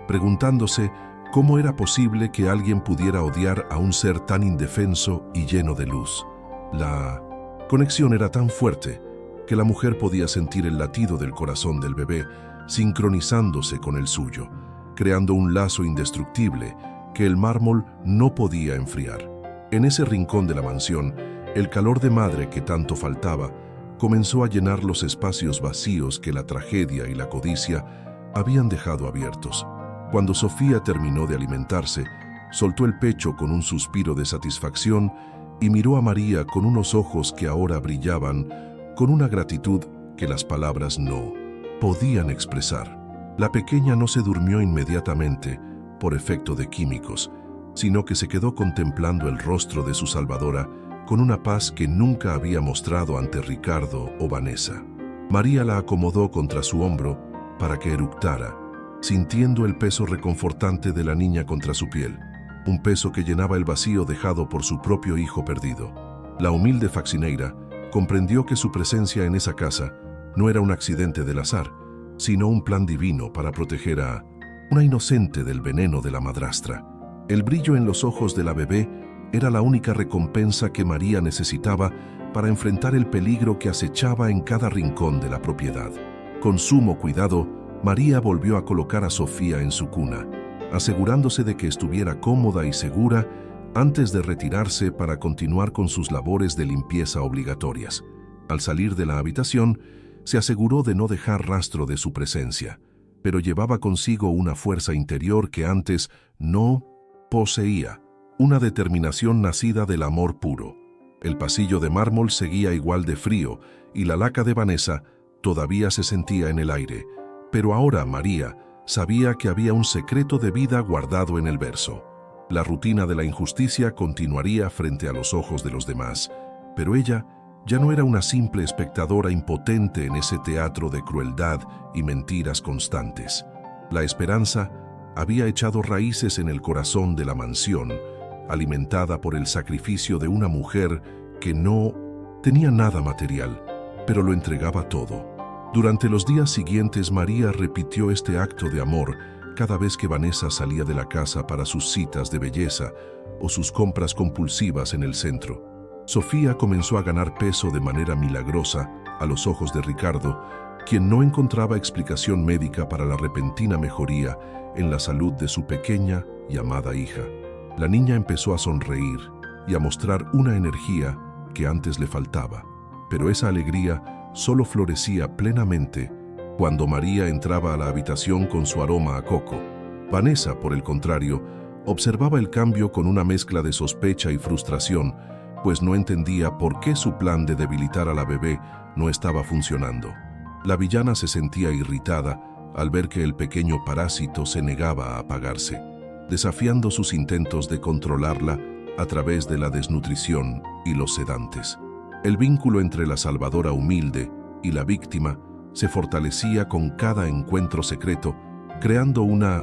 preguntándose cómo era posible que alguien pudiera odiar a un ser tan indefenso y lleno de luz. La conexión era tan fuerte que la mujer podía sentir el latido del corazón del bebé sincronizándose con el suyo, creando un lazo indestructible que el mármol no podía enfriar. En ese rincón de la mansión, el calor de madre que tanto faltaba comenzó a llenar los espacios vacíos que la tragedia y la codicia habían dejado abiertos. Cuando Sofía terminó de alimentarse, soltó el pecho con un suspiro de satisfacción y miró a María con unos ojos que ahora brillaban con una gratitud que las palabras no podían expresar. La pequeña no se durmió inmediatamente por efecto de químicos, sino que se quedó contemplando el rostro de su salvadora con una paz que nunca había mostrado ante Ricardo o Vanessa. María la acomodó contra su hombro para que eructara, sintiendo el peso reconfortante de la niña contra su piel, un peso que llenaba el vacío dejado por su propio hijo perdido. La humilde Faxineira comprendió que su presencia en esa casa no era un accidente del azar, sino un plan divino para proteger a una inocente del veneno de la madrastra. El brillo en los ojos de la bebé era la única recompensa que María necesitaba para enfrentar el peligro que acechaba en cada rincón de la propiedad. Con sumo cuidado, María volvió a colocar a Sofía en su cuna, asegurándose de que estuviera cómoda y segura antes de retirarse para continuar con sus labores de limpieza obligatorias. Al salir de la habitación, se aseguró de no dejar rastro de su presencia, pero llevaba consigo una fuerza interior que antes no poseía, una determinación nacida del amor puro. El pasillo de mármol seguía igual de frío y la laca de Vanessa todavía se sentía en el aire, pero ahora María sabía que había un secreto de vida guardado en el verso. La rutina de la injusticia continuaría frente a los ojos de los demás, pero ella ya no era una simple espectadora impotente en ese teatro de crueldad y mentiras constantes. La esperanza había echado raíces en el corazón de la mansión, alimentada por el sacrificio de una mujer que no tenía nada material, pero lo entregaba todo. Durante los días siguientes, María repitió este acto de amor cada vez que Vanessa salía de la casa para sus citas de belleza o sus compras compulsivas en el centro. Sofía comenzó a ganar peso de manera milagrosa a los ojos de Ricardo, quien no encontraba explicación médica para la repentina mejoría en la salud de su pequeña y amada hija. La niña empezó a sonreír y a mostrar una energía que antes le faltaba, pero esa alegría solo florecía plenamente cuando María entraba a la habitación con su aroma a coco. Vanessa, por el contrario, observaba el cambio con una mezcla de sospecha y frustración, pues no entendía por qué su plan de debilitar a la bebé no estaba funcionando. La villana se sentía irritada al ver que el pequeño parásito se negaba a apagarse, desafiando sus intentos de controlarla a través de la desnutrición y los sedantes. El vínculo entre la salvadora humilde y la víctima se fortalecía con cada encuentro secreto, creando una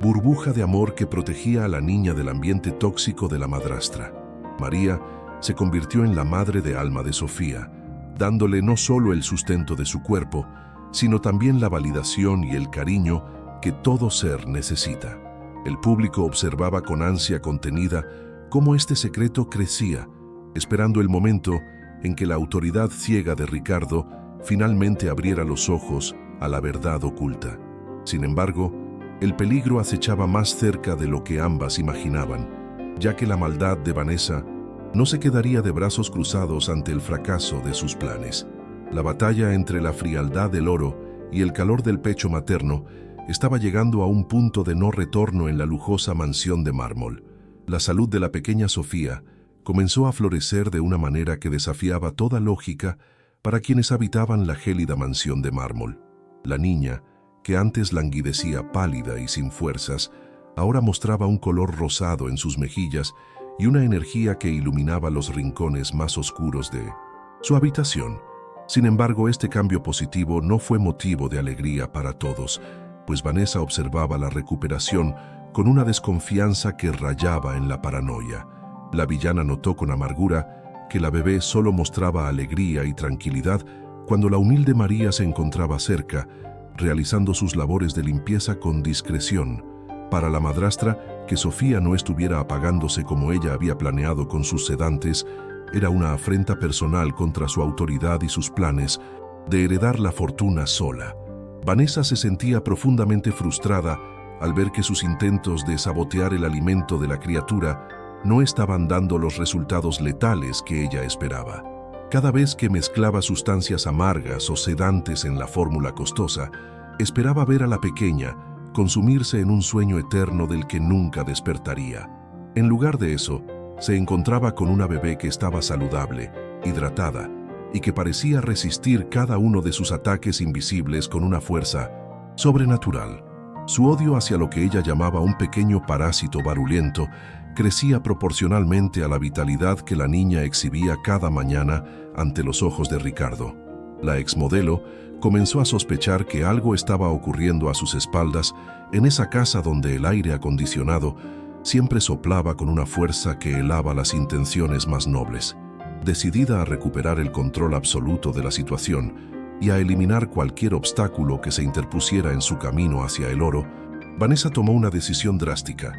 burbuja de amor que protegía a la niña del ambiente tóxico de la madrastra. María se convirtió en la madre de alma de Sofía, dándole no solo el sustento de su cuerpo, sino también la validación y el cariño que todo ser necesita. El público observaba con ansia contenida cómo este secreto crecía, esperando el momento en que la autoridad ciega de Ricardo finalmente abriera los ojos a la verdad oculta. Sin embargo, el peligro acechaba más cerca de lo que ambas imaginaban, ya que la maldad de Vanessa no se quedaría de brazos cruzados ante el fracaso de sus planes. La batalla entre la frialdad del oro y el calor del pecho materno estaba llegando a un punto de no retorno en la lujosa mansión de mármol. La salud de la pequeña Sofía comenzó a florecer de una manera que desafiaba toda lógica para quienes habitaban la gélida mansión de mármol. La niña, que antes languidecía pálida y sin fuerzas, ahora mostraba un color rosado en sus mejillas y una energía que iluminaba los rincones más oscuros de su habitación. Sin embargo, este cambio positivo no fue motivo de alegría para todos, pues Vanessa observaba la recuperación con una desconfianza que rayaba en la paranoia. La villana notó con amargura que la bebé solo mostraba alegría y tranquilidad cuando la humilde María se encontraba cerca, realizando sus labores de limpieza con discreción. Para la madrastra, que Sofía no estuviera apagándose como ella había planeado con sus sedantes, era una afrenta personal contra su autoridad y sus planes de heredar la fortuna sola. Vanessa se sentía profundamente frustrada al ver que sus intentos de sabotear el alimento de la criatura no estaban dando los resultados letales que ella esperaba. Cada vez que mezclaba sustancias amargas o sedantes en la fórmula costosa, esperaba ver a la pequeña consumirse en un sueño eterno del que nunca despertaría. En lugar de eso, se encontraba con una bebé que estaba saludable, hidratada, y que parecía resistir cada uno de sus ataques invisibles con una fuerza sobrenatural. Su odio hacia lo que ella llamaba un pequeño parásito barulento crecía proporcionalmente a la vitalidad que la niña exhibía cada mañana ante los ojos de Ricardo. La exmodelo comenzó a sospechar que algo estaba ocurriendo a sus espaldas en esa casa donde el aire acondicionado siempre soplaba con una fuerza que helaba las intenciones más nobles. Decidida a recuperar el control absoluto de la situación y a eliminar cualquier obstáculo que se interpusiera en su camino hacia el oro, Vanessa tomó una decisión drástica.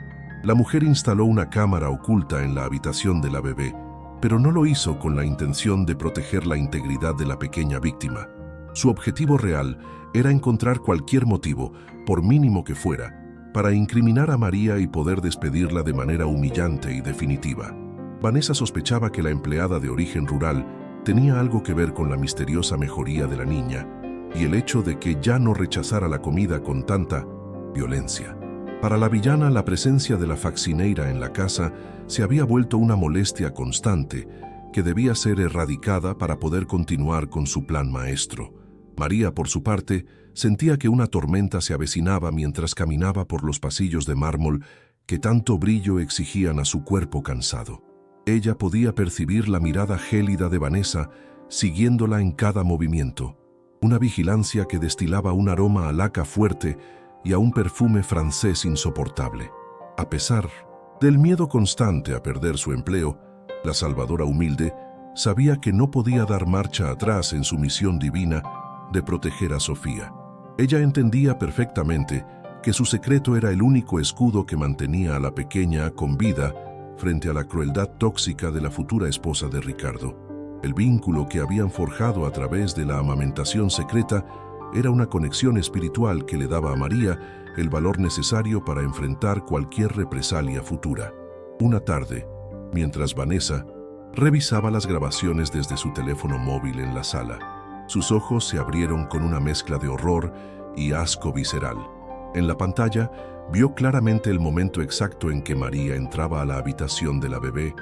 La mujer instaló una cámara oculta en la habitación de la bebé, pero no lo hizo con la intención de proteger la integridad de la pequeña víctima. Su objetivo real era encontrar cualquier motivo, por mínimo que fuera, para incriminar a María y poder despedirla de manera humillante y definitiva. Vanessa sospechaba que la empleada de origen rural tenía algo que ver con la misteriosa mejoría de la niña y el hecho de que ya no rechazara la comida con tanta violencia. Para la villana, la presencia de la faccineira en la casa se había vuelto una molestia constante que debía ser erradicada para poder continuar con su plan maestro. María, por su parte, sentía que una tormenta se avecinaba mientras caminaba por los pasillos de mármol que tanto brillo exigían a su cuerpo cansado. Ella podía percibir la mirada gélida de Vanessa, siguiéndola en cada movimiento, una vigilancia que destilaba un aroma a laca fuerte y a un perfume francés insoportable. A pesar del miedo constante a perder su empleo, la salvadora humilde sabía que no podía dar marcha atrás en su misión divina de proteger a Sofía. Ella entendía perfectamente que su secreto era el único escudo que mantenía a la pequeña con vida frente a la crueldad tóxica de la futura esposa de Ricardo. El vínculo que habían forjado a través de la amamentación secreta era una conexión espiritual que le daba a María el valor necesario para enfrentar cualquier represalia futura. Una tarde, mientras Vanessa revisaba las grabaciones desde su teléfono móvil en la sala, sus ojos se abrieron con una mezcla de horror y asco visceral. En la pantalla, vio claramente el momento exacto en que María entraba a la habitación de la bebé,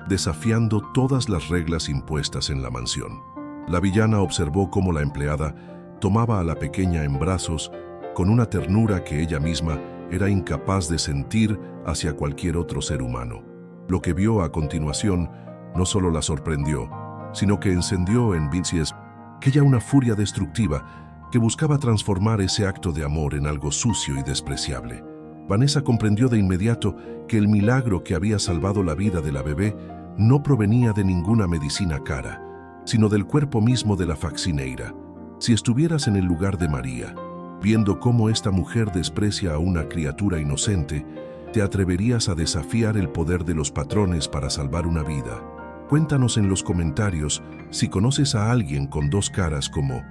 desafiando todas las reglas impuestas en la mansión. La villana observó cómo la empleada tomaba a la pequeña en brazos con una ternura que ella misma era incapaz de sentir hacia cualquier otro ser humano. Lo que vio a continuación no solo la sorprendió, sino que encendió en Vincies aquella una furia destructiva que buscaba transformar ese acto de amor en algo sucio y despreciable. Vanessa comprendió de inmediato que el milagro que había salvado la vida de la bebé no provenía de ninguna medicina cara, sino del cuerpo mismo de la faccineira. Si estuvieras en el lugar de María, viendo cómo esta mujer desprecia a una criatura inocente, ¿te atreverías a desafiar el poder de los patrones para salvar una vida? Cuéntanos en los comentarios si conoces a alguien con dos caras como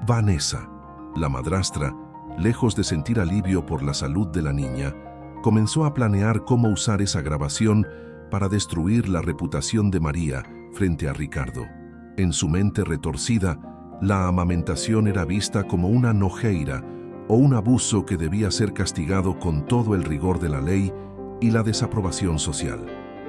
Vanessa. La madrastra, lejos de sentir alivio por la salud de la niña, comenzó a planear cómo usar esa grabación para destruir la reputación de María frente a Ricardo. En su mente retorcida, la amamentación era vista como una nojeira o un abuso que debía ser castigado con todo el rigor de la ley y la desaprobación social.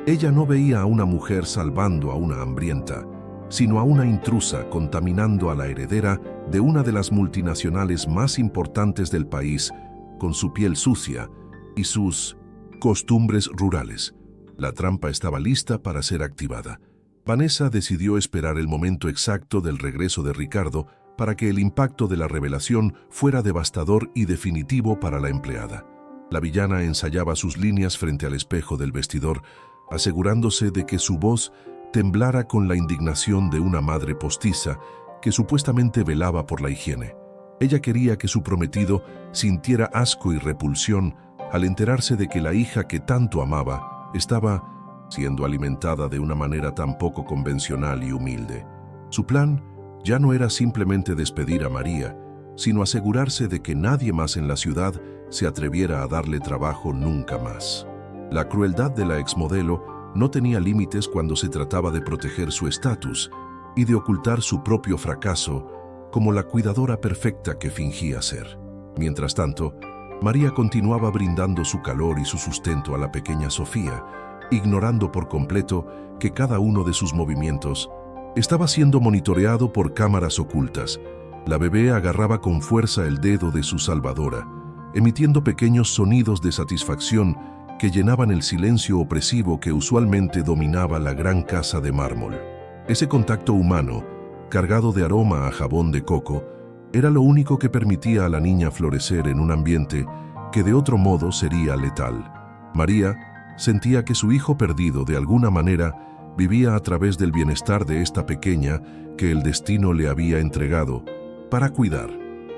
Ella no veía a una mujer salvando a una hambrienta, sino a una intrusa contaminando a la heredera de una de las multinacionales más importantes del país con su piel sucia y sus costumbres rurales. La trampa estaba lista para ser activada. Vanessa decidió esperar el momento exacto del regreso de Ricardo para que el impacto de la revelación fuera devastador y definitivo para la empleada. La villana ensayaba sus líneas frente al espejo del vestidor, asegurándose de que su voz temblara con la indignación de una madre postiza que supuestamente velaba por la higiene. Ella quería que su prometido sintiera asco y repulsión al enterarse de que la hija que tanto amaba estaba siendo alimentada de una manera tan poco convencional y humilde. Su plan ya no era simplemente despedir a María, sino asegurarse de que nadie más en la ciudad se atreviera a darle trabajo nunca más. La crueldad de la exmodelo no tenía límites cuando se trataba de proteger su estatus y de ocultar su propio fracaso como la cuidadora perfecta que fingía ser. Mientras tanto, María continuaba brindando su calor y su sustento a la pequeña Sofía, ignorando por completo que cada uno de sus movimientos estaba siendo monitoreado por cámaras ocultas. La bebé agarraba con fuerza el dedo de su salvadora, emitiendo pequeños sonidos de satisfacción que llenaban el silencio opresivo que usualmente dominaba la gran casa de mármol. Ese contacto humano, cargado de aroma a jabón de coco, era lo único que permitía a la niña florecer en un ambiente que de otro modo sería letal. María sentía que su hijo perdido, de alguna manera, vivía a través del bienestar de esta pequeña que el destino le había entregado para cuidar.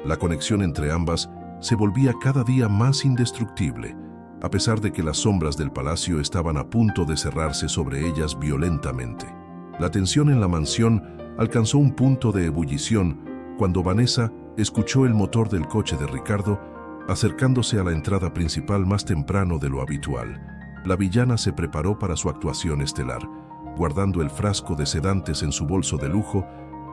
La conexión entre ambas se volvía cada día más indestructible, a pesar de que las sombras del palacio estaban a punto de cerrarse sobre ellas violentamente. La tensión en la mansión alcanzó un punto de ebullición cuando Vanessa escuchó el motor del coche de Ricardo acercándose a la entrada principal más temprano de lo habitual. La villana se preparó para su actuación estelar, guardando el frasco de sedantes en su bolso de lujo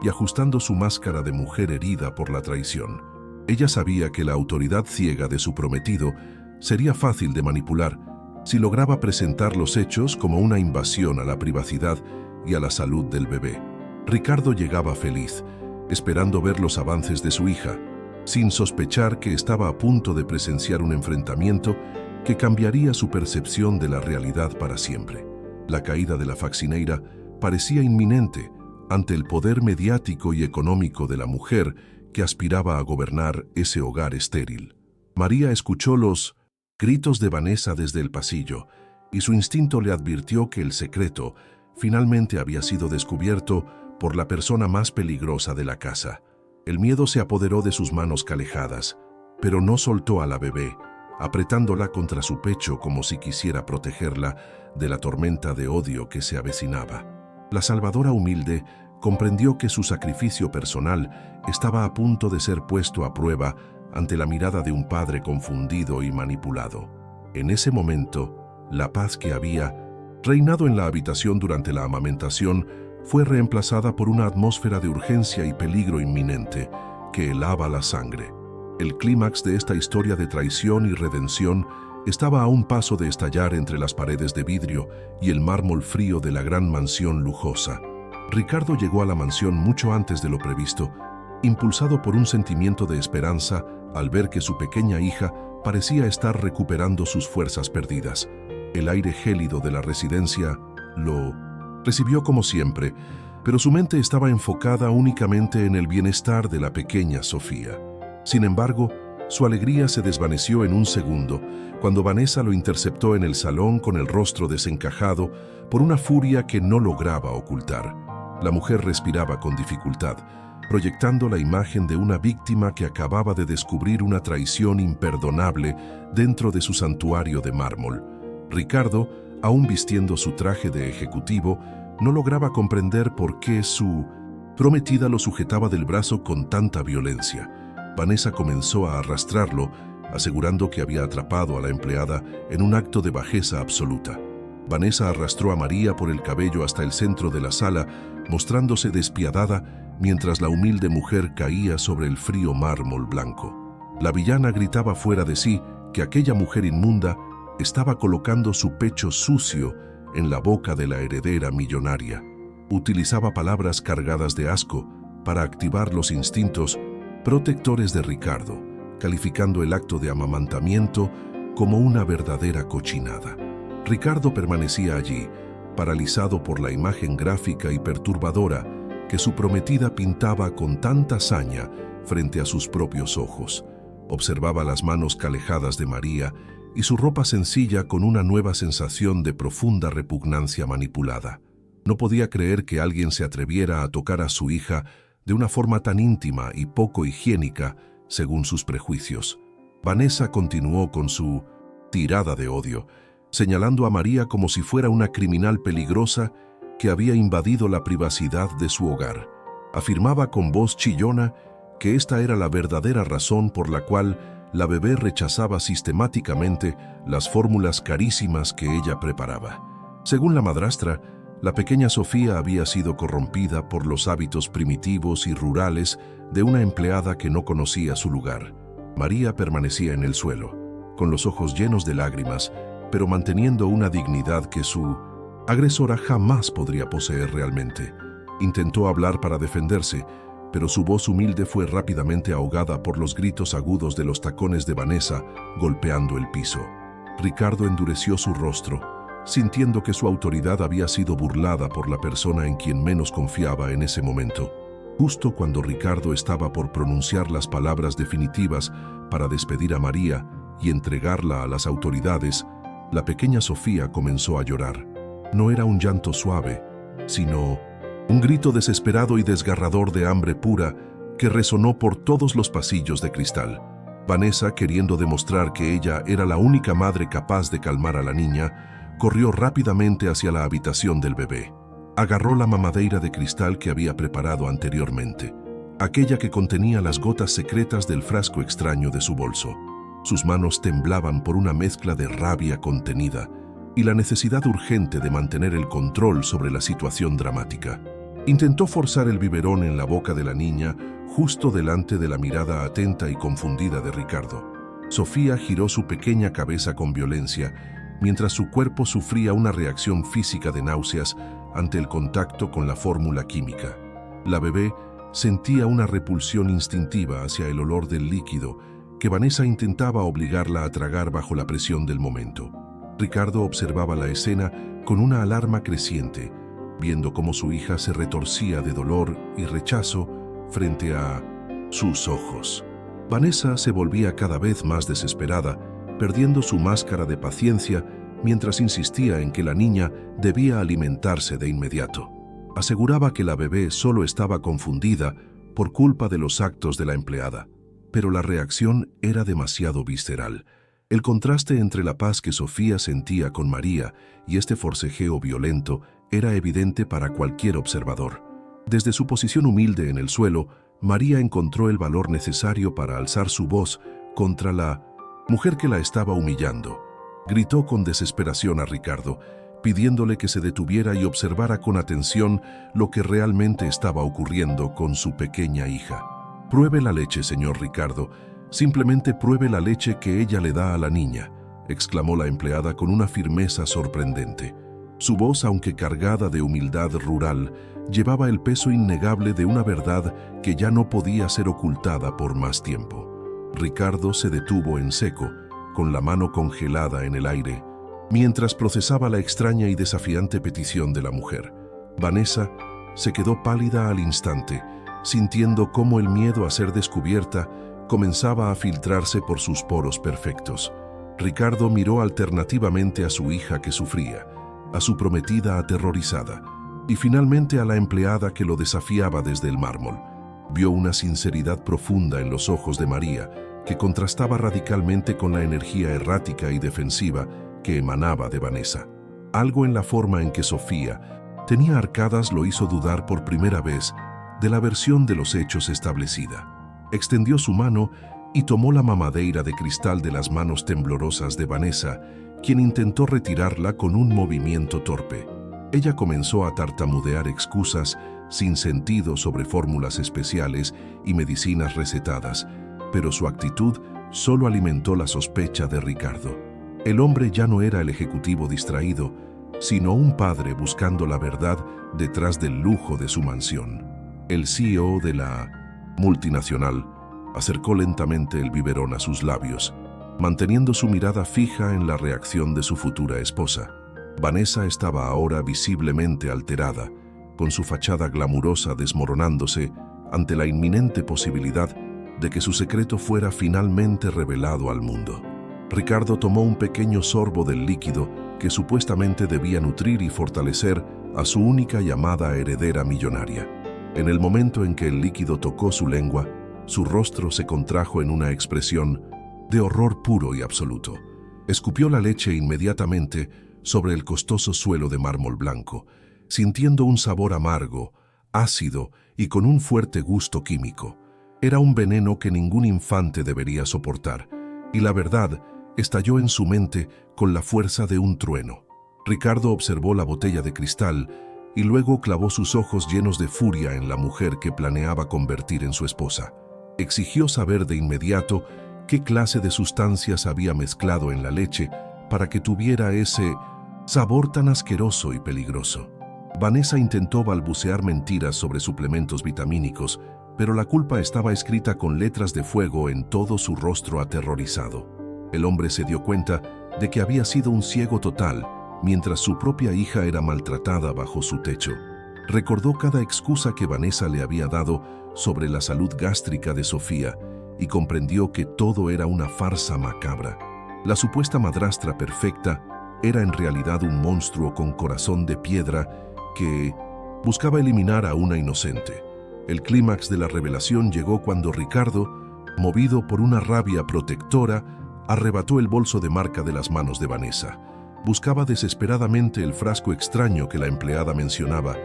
y ajustando su máscara de mujer herida por la traición. Ella sabía que la autoridad ciega de su prometido sería fácil de manipular si lograba presentar los hechos como una invasión a la privacidad y a la salud del bebé. Ricardo llegaba feliz, esperando ver los avances de su hija, sin sospechar que estaba a punto de presenciar un enfrentamiento que cambiaría su percepción de la realidad para siempre. La caída de la faccineira parecía inminente ante el poder mediático y económico de la mujer que aspiraba a gobernar ese hogar estéril. María escuchó los gritos de Vanessa desde el pasillo y su instinto le advirtió que el secreto finalmente había sido descubierto por la persona más peligrosa de la casa. El miedo se apoderó de sus manos calejadas, pero no soltó a la bebé, apretándola contra su pecho como si quisiera protegerla de la tormenta de odio que se avecinaba. La salvadora humilde comprendió que su sacrificio personal estaba a punto de ser puesto a prueba ante la mirada de un padre confundido y manipulado. En ese momento, la paz que había reinado en la habitación durante la amamentación fue reemplazada por una atmósfera de urgencia y peligro inminente que helaba la sangre. El clímax de esta historia de traición y redención estaba a un paso de estallar entre las paredes de vidrio y el mármol frío de la gran mansión lujosa. Ricardo llegó a la mansión mucho antes de lo previsto, impulsado por un sentimiento de esperanza al ver que su pequeña hija parecía estar recuperando sus fuerzas perdidas. El aire gélido de la residencia lo recibió como siempre, pero su mente estaba enfocada únicamente en el bienestar de la pequeña Sofía. Sin embargo, su alegría se desvaneció en un segundo, cuando Vanessa lo interceptó en el salón con el rostro desencajado por una furia que no lograba ocultar. La mujer respiraba con dificultad, proyectando la imagen de una víctima que acababa de descubrir una traición imperdonable dentro de su santuario de mármol. Ricardo, aún vistiendo su traje de ejecutivo, no lograba comprender por qué su prometida lo sujetaba del brazo con tanta violencia. Vanessa comenzó a arrastrarlo, asegurando que había atrapado a la empleada en un acto de bajeza absoluta. Vanessa arrastró a María por el cabello hasta el centro de la sala, mostrándose despiadada mientras la humilde mujer caía sobre el frío mármol blanco. La villana gritaba fuera de sí que aquella mujer inmunda estaba colocando su pecho sucio en la boca de la heredera millonaria. Utilizaba palabras cargadas de asco para activar los instintos protectores de Ricardo, calificando el acto de amamantamiento como una verdadera cochinada. Ricardo permanecía allí, paralizado por la imagen gráfica y perturbadora que su prometida pintaba con tanta saña frente a sus propios ojos. Observaba las manos calejadas de María y su ropa sencilla con una nueva sensación de profunda repugnancia manipulada. No podía creer que alguien se atreviera a tocar a su hija de una forma tan íntima y poco higiénica, según sus prejuicios. Vanessa continuó con su tirada de odio, señalando a María como si fuera una criminal peligrosa que había invadido la privacidad de su hogar. Afirmaba con voz chillona que esta era la verdadera razón por la cual la bebé rechazaba sistemáticamente las fórmulas carísimas que ella preparaba. Según la madrastra, la pequeña Sofía había sido corrompida por los hábitos primitivos y rurales de una empleada que no conocía su lugar. María permanecía en el suelo, con los ojos llenos de lágrimas, pero manteniendo una dignidad que su agresora jamás podría poseer realmente. Intentó hablar para defenderse, pero su voz humilde fue rápidamente ahogada por los gritos agudos de los tacones de Vanessa golpeando el piso. Ricardo endureció su rostro, sintiendo que su autoridad había sido burlada por la persona en quien menos confiaba en ese momento. Justo cuando Ricardo estaba por pronunciar las palabras definitivas para despedir a María y entregarla a las autoridades, la pequeña Sofía comenzó a llorar. No era un llanto suave, sino un grito desesperado y desgarrador de hambre pura que resonó por todos los pasillos de cristal. Vanessa, queriendo demostrar que ella era la única madre capaz de calmar a la niña, corrió rápidamente hacia la habitación del bebé. Agarró la mamadeira de cristal que había preparado anteriormente, aquella que contenía las gotas secretas del frasco extraño de su bolso. Sus manos temblaban por una mezcla de rabia contenida y la necesidad urgente de mantener el control sobre la situación dramática. Intentó forzar el biberón en la boca de la niña justo delante de la mirada atenta y confundida de Ricardo. Sofía giró su pequeña cabeza con violencia, mientras su cuerpo sufría una reacción física de náuseas ante el contacto con la fórmula química. La bebé sentía una repulsión instintiva hacia el olor del líquido que Vanessa intentaba obligarla a tragar bajo la presión del momento. Ricardo observaba la escena con una alarma creciente, viendo cómo su hija se retorcía de dolor y rechazo frente a sus ojos. Vanessa se volvía cada vez más desesperada, perdiendo su máscara de paciencia mientras insistía en que la niña debía alimentarse de inmediato. Aseguraba que la bebé solo estaba confundida por culpa de los actos de la empleada, pero la reacción era demasiado visceral. El contraste entre la paz que Sofía sentía con María y este forcejeo violento era evidente para cualquier observador. Desde su posición humilde en el suelo, María encontró el valor necesario para alzar su voz contra la mujer que la estaba humillando. Gritó con desesperación a Ricardo, pidiéndole que se detuviera y observara con atención lo que realmente estaba ocurriendo con su pequeña hija. «Pruebe la leche, señor Ricardo. Simplemente pruebe la leche que ella le da a la niña», exclamó la empleada con una firmeza sorprendente. Su voz, aunque cargada de humildad rural, llevaba el peso innegable de una verdad que ya no podía ser ocultada por más tiempo. Ricardo se detuvo en seco, con la mano congelada en el aire, mientras procesaba la extraña y desafiante petición de la mujer. Vanessa se quedó pálida al instante, sintiendo cómo el miedo a ser descubierta comenzaba a filtrarse por sus poros perfectos. Ricardo miró alternativamente a su hija que sufría, a su prometida aterrorizada, y finalmente a la empleada que lo desafiaba desde el mármol. Vio una sinceridad profunda en los ojos de María, que contrastaba radicalmente con la energía errática y defensiva que emanaba de Vanessa. Algo en la forma en que Sofía tenía arcadas lo hizo dudar por primera vez de la versión de los hechos establecida. Extendió su mano y tomó la mamadeira de cristal de las manos temblorosas de Vanessa, quien intentó retirarla con un movimiento torpe. Ella comenzó a tartamudear excusas sin sentido sobre fórmulas especiales y medicinas recetadas, pero su actitud solo alimentó la sospecha de Ricardo. El hombre ya no era el ejecutivo distraído, sino un padre buscando la verdad detrás del lujo de su mansión. El CEO de la multinacional acercó lentamente el biberón a sus labios, manteniendo su mirada fija en la reacción de su futura esposa. Vanessa estaba ahora visiblemente alterada, con su fachada glamurosa desmoronándose ante la inminente posibilidad de que su secreto fuera finalmente revelado al mundo. Ricardo tomó un pequeño sorbo del líquido que supuestamente debía nutrir y fortalecer a su única y amada heredera millonaria. En el momento en que el líquido tocó su lengua, su rostro se contrajo en una expresión de horror puro y absoluto. Escupió la leche inmediatamente sobre el costoso suelo de mármol blanco, sintiendo un sabor amargo, ácido y con un fuerte gusto químico. Era un veneno que ningún infante debería soportar, y la verdad estalló en su mente con la fuerza de un trueno. Ricardo observó la botella de cristal y luego clavó sus ojos llenos de furia en la mujer que planeaba convertir en su esposa. Exigió saber de inmediato qué clase de sustancias había mezclado en la leche para que tuviera ese sabor tan asqueroso y peligroso. Vanessa intentó balbucear mentiras sobre suplementos vitamínicos, pero la culpa estaba escrita con letras de fuego en todo su rostro aterrorizado. El hombre se dio cuenta de que había sido un ciego total, mientras su propia hija era maltratada bajo su techo. Recordó cada excusa que Vanessa le había dado sobre la salud gástrica de Sofía y comprendió que todo era una farsa macabra. La supuesta madrastra perfecta era en realidad un monstruo con corazón de piedra que buscaba eliminar a una inocente. El clímax de la revelación llegó cuando Ricardo, movido por una rabia protectora, arrebató el bolso de marca de las manos de Vanessa. Buscaba desesperadamente el frasco extraño que la empleada mencionaba,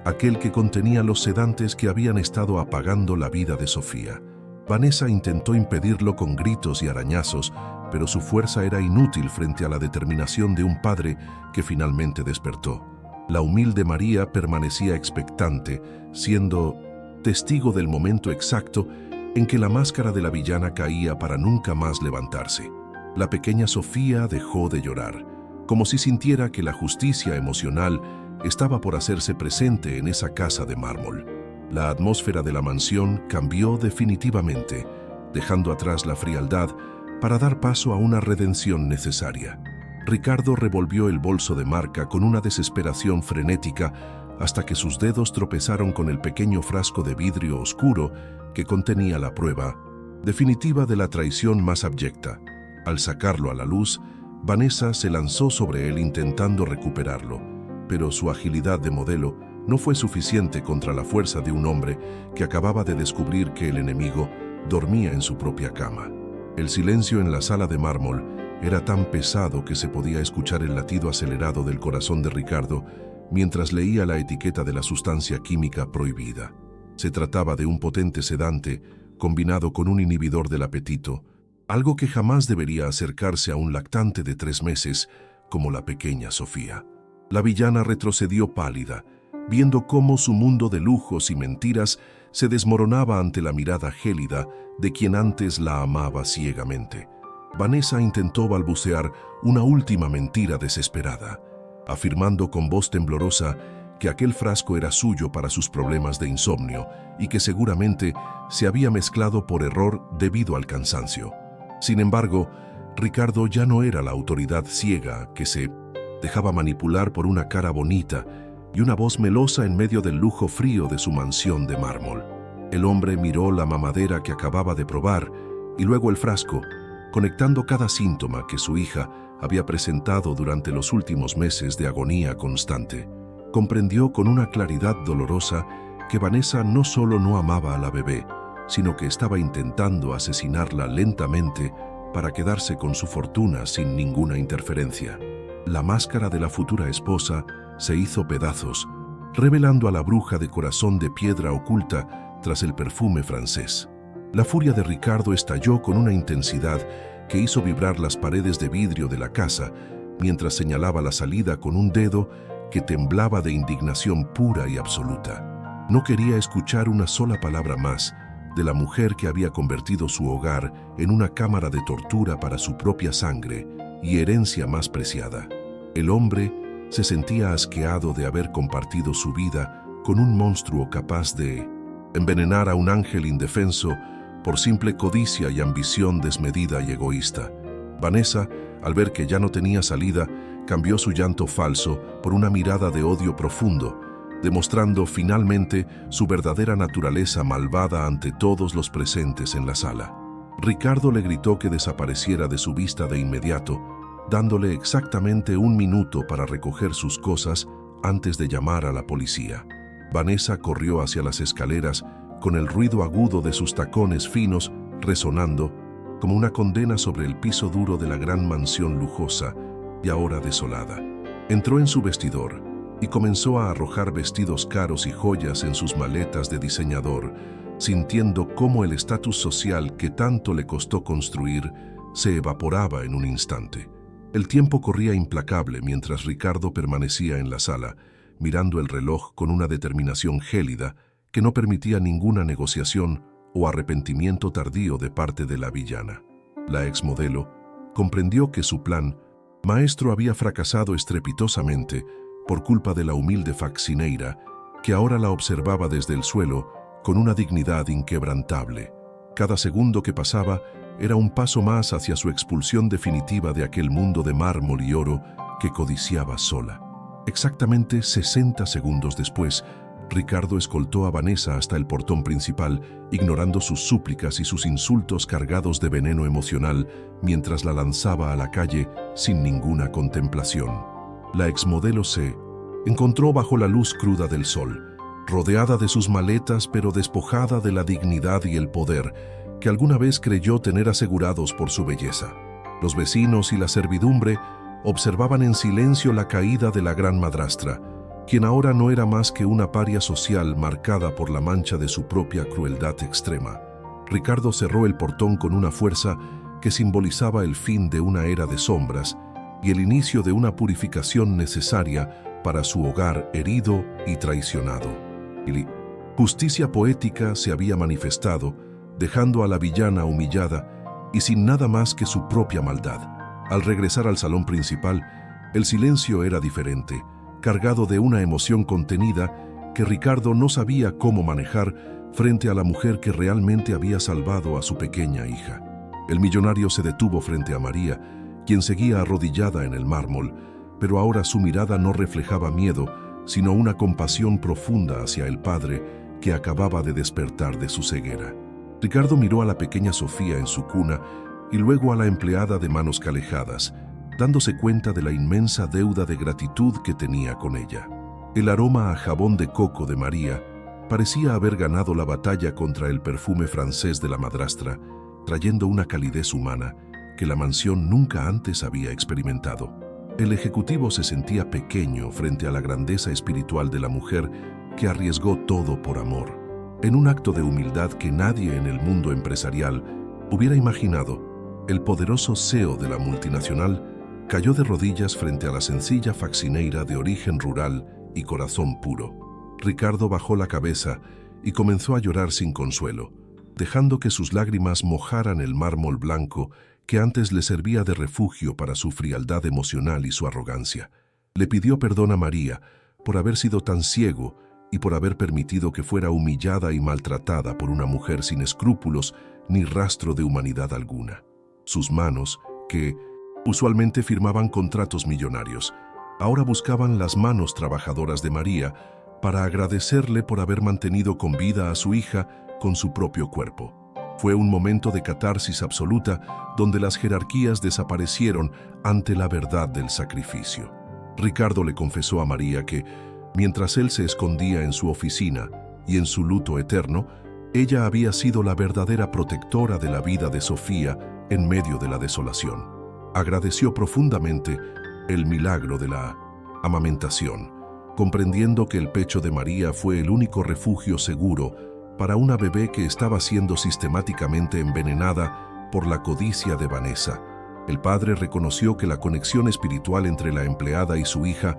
aquel que contenía los sedantes que habían estado apagando la vida de Sofía. Vanessa intentó impedirlo con gritos y arañazos, pero su fuerza era inútil frente a la determinación de un padre que finalmente despertó. La humilde María permanecía expectante, siendo testigo del momento exacto en que la máscara de la villana caía para nunca más levantarse. La pequeña Sofía dejó de llorar, como si sintiera que la justicia emocional estaba por hacerse presente en esa casa de mármol. La atmósfera de la mansión cambió definitivamente, dejando atrás la frialdad para dar paso a una redención necesaria. Ricardo revolvió el bolso de marca con una desesperación frenética hasta que sus dedos tropezaron con el pequeño frasco de vidrio oscuro que contenía la prueba definitiva de la traición más abyecta. Al sacarlo a la luz, Vanessa se lanzó sobre él intentando recuperarlo, pero su agilidad de modelo no fue suficiente contra la fuerza de un hombre que acababa de descubrir que el enemigo dormía en su propia cama. El silencio en la sala de mármol era tan pesado que se podía escuchar el latido acelerado del corazón de Ricardo mientras leía la etiqueta de la sustancia química prohibida. Se trataba de un potente sedante combinado con un inhibidor del apetito, algo que jamás debería acercarse a un lactante de 3 meses como la pequeña Sofía. La villana retrocedió pálida, viendo cómo su mundo de lujos y mentiras se desmoronaba ante la mirada gélida de quien antes la amaba ciegamente. Vanessa intentó balbucear una última mentira desesperada, afirmando con voz temblorosa que aquel frasco era suyo para sus problemas de insomnio y que seguramente se había mezclado por error debido al cansancio. Sin embargo, Ricardo ya no era la autoridad ciega que se dejaba manipular por una cara bonita y una voz melosa en medio del lujo frío de su mansión de mármol. El hombre miró la mamadera que acababa de probar y luego el frasco, conectando cada síntoma que su hija había presentado durante los últimos meses de agonía constante. Comprendió con una claridad dolorosa que Vanessa no solo no amaba a la bebé, sino que estaba intentando asesinarla lentamente para quedarse con su fortuna sin ninguna interferencia. La máscara de la futura esposa se hizo pedazos, revelando a la bruja de corazón de piedra oculta tras el perfume francés. La furia de Ricardo estalló con una intensidad que hizo vibrar las paredes de vidrio de la casa, mientras señalaba la salida con un dedo que temblaba de indignación pura y absoluta. No quería escuchar una sola palabra más de la mujer que había convertido su hogar en una cámara de tortura para su propia sangre y herencia más preciada. El hombre se sentía asqueado de haber compartido su vida con un monstruo capaz de envenenar a un ángel indefenso por simple codicia y ambición desmedida y egoísta. Vanessa, al ver que ya no tenía salida, cambió su llanto falso por una mirada de odio profundo, demostrando finalmente su verdadera naturaleza malvada ante todos los presentes en la sala. Ricardo le gritó que desapareciera de su vista de inmediato, dándole exactamente 1 minuto para recoger sus cosas antes de llamar a la policía. Vanessa corrió hacia las escaleras con el ruido agudo de sus tacones finos resonando como una condena sobre el piso duro de la gran mansión lujosa y ahora desolada. Entró en su vestidor y comenzó a arrojar vestidos caros y joyas en sus maletas de diseñador, sintiendo cómo el estatus social que tanto le costó construir se evaporaba en un instante. El tiempo corría implacable mientras Ricardo permanecía en la sala, mirando el reloj con una determinación gélida que no permitía ninguna negociación o arrepentimiento tardío de parte de la villana. La exmodelo comprendió que su plan maestro había fracasado estrepitosamente por culpa de la humilde faccineira, que ahora la observaba desde el suelo con una dignidad inquebrantable. Cada segundo que pasaba era un paso más hacia su expulsión definitiva de aquel mundo de mármol y oro que codiciaba sola. Exactamente 60 segundos después, Ricardo escoltó a Vanessa hasta el portón principal, ignorando sus súplicas y sus insultos cargados de veneno emocional, mientras la lanzaba a la calle sin ninguna contemplación. La exmodelo se encontró bajo la luz cruda del sol, rodeada de sus maletas pero despojada de la dignidad y el poder que alguna vez creyó tener asegurados por su belleza. Los vecinos y la servidumbre observaban en silencio la caída de la gran madrastra, quien ahora no era más que una paria social marcada por la mancha de su propia crueldad extrema. Ricardo cerró el portón con una fuerza que simbolizaba el fin de una era de sombras y el inicio de una purificación necesaria para su hogar herido y traicionado. Y justicia poética se había manifestado, dejando a la villana humillada y sin nada más que su propia maldad. Al regresar al salón principal, el silencio era diferente, cargado de una emoción contenida que Ricardo no sabía cómo manejar frente a la mujer que realmente había salvado a su pequeña hija. El millonario se detuvo frente a María, quien seguía arrodillada en el mármol, pero ahora su mirada no reflejaba miedo, sino una compasión profunda hacia el padre que acababa de despertar de su ceguera. Ricardo miró a la pequeña Sofía en su cuna y luego a la empleada de manos calejadas, dándose cuenta de la inmensa deuda de gratitud que tenía con ella. El aroma a jabón de coco de María parecía haber ganado la batalla contra el perfume francés de la madrastra, trayendo una calidez humana que la mansión nunca antes había experimentado. El ejecutivo se sentía pequeño frente a la grandeza espiritual de la mujer que arriesgó todo por amor. En un acto de humildad que nadie en el mundo empresarial hubiera imaginado, el poderoso CEO de la multinacional cayó de rodillas frente a la sencilla faccineira de origen rural y corazón puro. Ricardo bajó la cabeza y comenzó a llorar sin consuelo, dejando que sus lágrimas mojaran el mármol blanco que antes le servía de refugio para su frialdad emocional y su arrogancia. Le pidió perdón a María por haber sido tan ciego y por haber permitido que fuera humillada y maltratada por una mujer sin escrúpulos ni rastro de humanidad alguna. Sus manos, que usualmente firmaban contratos millonarios, ahora buscaban las manos trabajadoras de María para agradecerle por haber mantenido con vida a su hija con su propio cuerpo. Fue un momento de catarsis absoluta donde las jerarquías desaparecieron ante la verdad del sacrificio. Ricardo le confesó a María que, mientras él se escondía en su oficina y en su luto eterno, ella había sido la verdadera protectora de la vida de Sofía en medio de la desolación. Agradeció profundamente el milagro de la amamentación, comprendiendo que el pecho de María fue el único refugio seguro para una bebé que estaba siendo sistemáticamente envenenada por la codicia de Vanessa. El padre reconoció que la conexión espiritual entre la empleada y su hija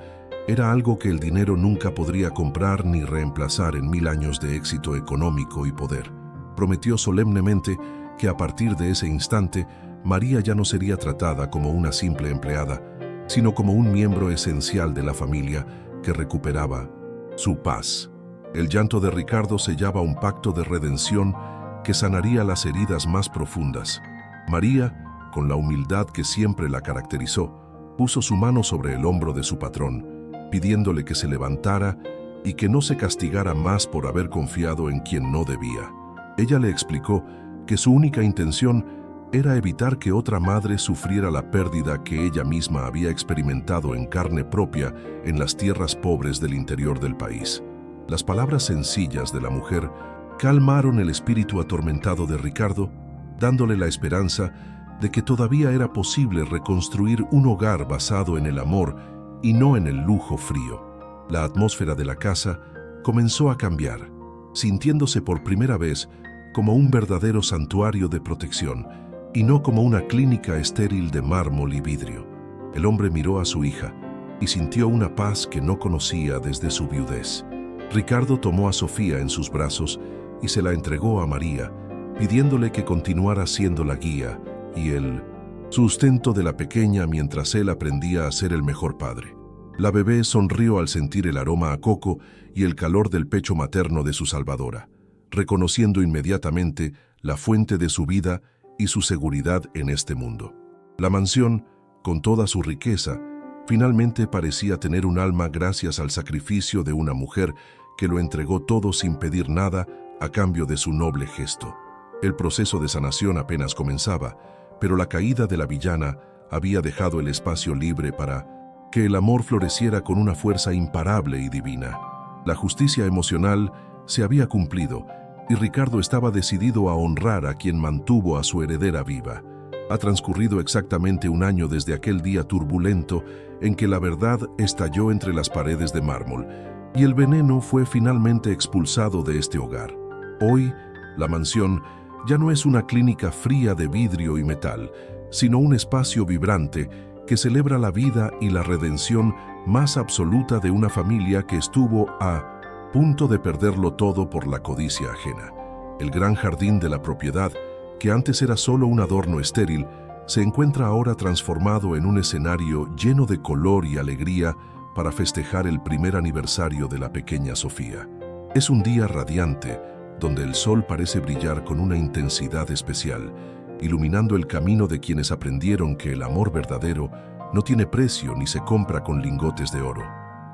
era algo que el dinero nunca podría comprar ni reemplazar en 1000 años de éxito económico y poder. Prometió solemnemente que a partir de ese instante, María ya no sería tratada como una simple empleada, sino como un miembro esencial de la familia que recuperaba su paz. El llanto de Ricardo sellaba un pacto de redención que sanaría las heridas más profundas. María, con la humildad que siempre la caracterizó, puso su mano sobre el hombro de su patrón, pidiéndole que se levantara y que no se castigara más por haber confiado en quien no debía. Ella le explicó que su única intención era evitar que otra madre sufriera la pérdida que ella misma había experimentado en carne propia en las tierras pobres del interior del país. Las palabras sencillas de la mujer calmaron el espíritu atormentado de Ricardo, dándole la esperanza de que todavía era posible reconstruir un hogar basado en el amor y no en el lujo frío. La atmósfera de la casa comenzó a cambiar, sintiéndose por primera vez como un verdadero santuario de protección y no como una clínica estéril de mármol y vidrio. El hombre miró a su hija y sintió una paz que no conocía desde su viudez. Ricardo tomó a Sofía en sus brazos y se la entregó a María, pidiéndole que continuara siendo la guía y el sustento de la pequeña mientras él aprendía a ser el mejor padre. La bebé sonrió al sentir el aroma a coco y el calor del pecho materno de su salvadora, reconociendo inmediatamente la fuente de su vida y su seguridad en este mundo. La mansión, con toda su riqueza, finalmente parecía tener un alma gracias al sacrificio de una mujer que lo entregó todo sin pedir nada a cambio de su noble gesto. El proceso de sanación apenas comenzaba, pero la caída de la villana había dejado el espacio libre para que el amor floreciera con una fuerza imparable y divina. La justicia emocional se había cumplido y Ricardo estaba decidido a honrar a quien mantuvo a su heredera viva. Ha transcurrido exactamente un año desde aquel día turbulento en que la verdad estalló entre las paredes de mármol y el veneno fue finalmente expulsado de este hogar. Hoy, la mansión ya no es una clínica fría de vidrio y metal, sino un espacio vibrante que celebra la vida y la redención más absoluta de una familia que estuvo a punto de perderlo todo por la codicia ajena. El gran jardín de la propiedad, que antes era solo un adorno estéril, se encuentra ahora transformado en un escenario lleno de color y alegría para festejar el primer aniversario de la pequeña Sofía. Es un día radiante, donde el sol parece brillar con una intensidad especial, iluminando el camino de quienes aprendieron que el amor verdadero no tiene precio ni se compra con lingotes de oro.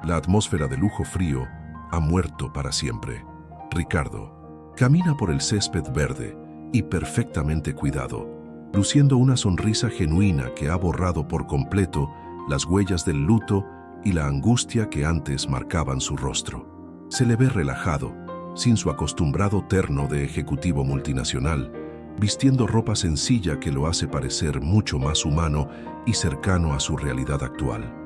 La atmósfera de lujo frío ha muerto para siempre. Ricardo camina por el césped verde y perfectamente cuidado, luciendo una sonrisa genuina que ha borrado por completo las huellas del luto y la angustia que antes marcaban su rostro. Se le ve relajado, sin su acostumbrado terno de ejecutivo multinacional, vistiendo ropa sencilla que lo hace parecer mucho más humano y cercano a su realidad actual.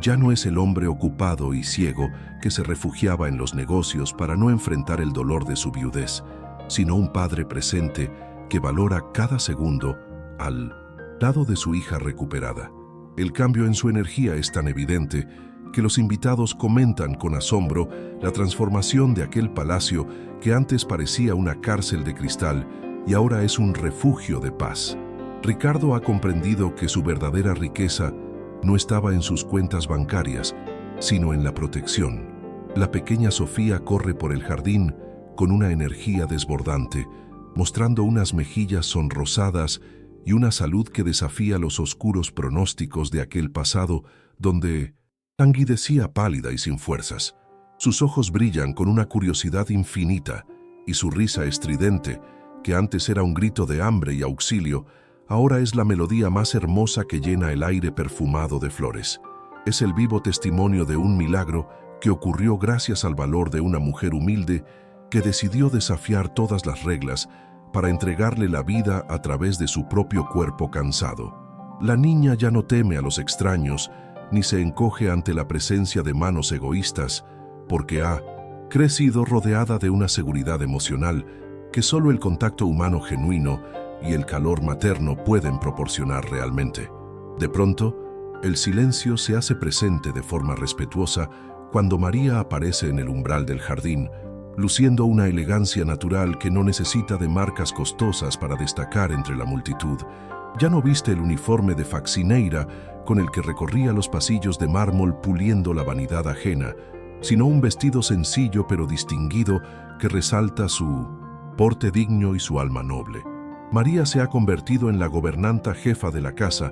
Ya no es el hombre ocupado y ciego que se refugiaba en los negocios para no enfrentar el dolor de su viudez, sino un padre presente que valora cada segundo al lado de su hija recuperada. El cambio en su energía es tan evidente que los invitados comentan con asombro la transformación de aquel palacio que antes parecía una cárcel de cristal y ahora es un refugio de paz. Ricardo ha comprendido que su verdadera riqueza no estaba en sus cuentas bancarias, sino en la protección. La pequeña Sofía corre por el jardín con una energía desbordante, mostrando unas mejillas sonrosadas y una salud que desafía los oscuros pronósticos de aquel pasado donde languidecía pálida y sin fuerzas. Sus ojos brillan con una curiosidad infinita y su risa estridente, que antes era un grito de hambre y auxilio, ahora es la melodía más hermosa que llena el aire perfumado de flores. Es el vivo testimonio de un milagro que ocurrió gracias al valor de una mujer humilde que decidió desafiar todas las reglas para entregarle la vida a través de su propio cuerpo cansado. La niña ya no teme a los extraños, ni se encoge ante la presencia de manos egoístas, porque ha crecido rodeada de una seguridad emocional que solo el contacto humano genuino y el calor materno pueden proporcionar realmente. De pronto, el silencio se hace presente de forma respetuosa cuando María aparece en el umbral del jardín, luciendo una elegancia natural que no necesita de marcas costosas para destacar entre la multitud. Ya no viste el uniforme de faxineira con el que recorría los pasillos de mármol puliendo la vanidad ajena, sino un vestido sencillo pero distinguido que resalta su porte digno y su alma noble. María se ha convertido en la gobernanta jefa de la casa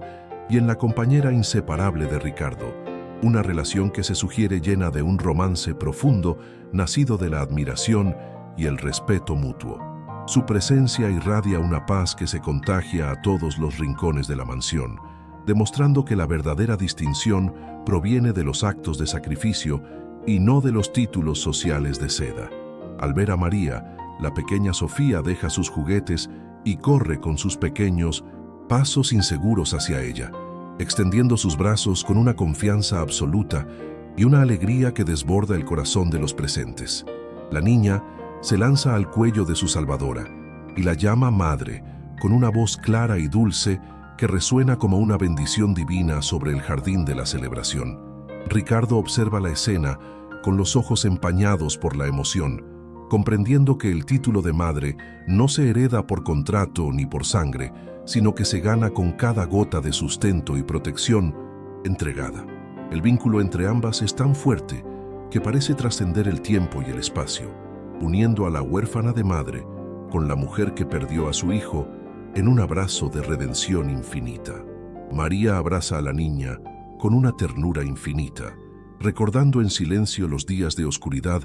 y en la compañera inseparable de Ricardo, una relación que se sugiere llena de un romance profundo nacido de la admiración y el respeto mutuo. Su presencia irradia una paz que se contagia a todos los rincones de la mansión, demostrando que la verdadera distinción proviene de los actos de sacrificio y no de los títulos sociales de seda. Al ver a María, la pequeña Sofía deja sus juguetes y corre con sus pequeños pasos inseguros hacia ella, extendiendo sus brazos con una confianza absoluta y una alegría que desborda el corazón de los presentes. La niña se lanza al cuello de su salvadora y la llama madre, con una voz clara y dulce que resuena como una bendición divina sobre el jardín de la celebración. Ricardo observa la escena con los ojos empañados por la emoción, comprendiendo que el título de madre no se hereda por contrato ni por sangre, sino que se gana con cada gota de sustento y protección entregada. El vínculo entre ambas es tan fuerte que parece trascender el tiempo y el espacio, uniendo a la huérfana de madre con la mujer que perdió a su hijo en un abrazo de redención infinita. María abraza a la niña con una ternura infinita, recordando en silencio los días de oscuridad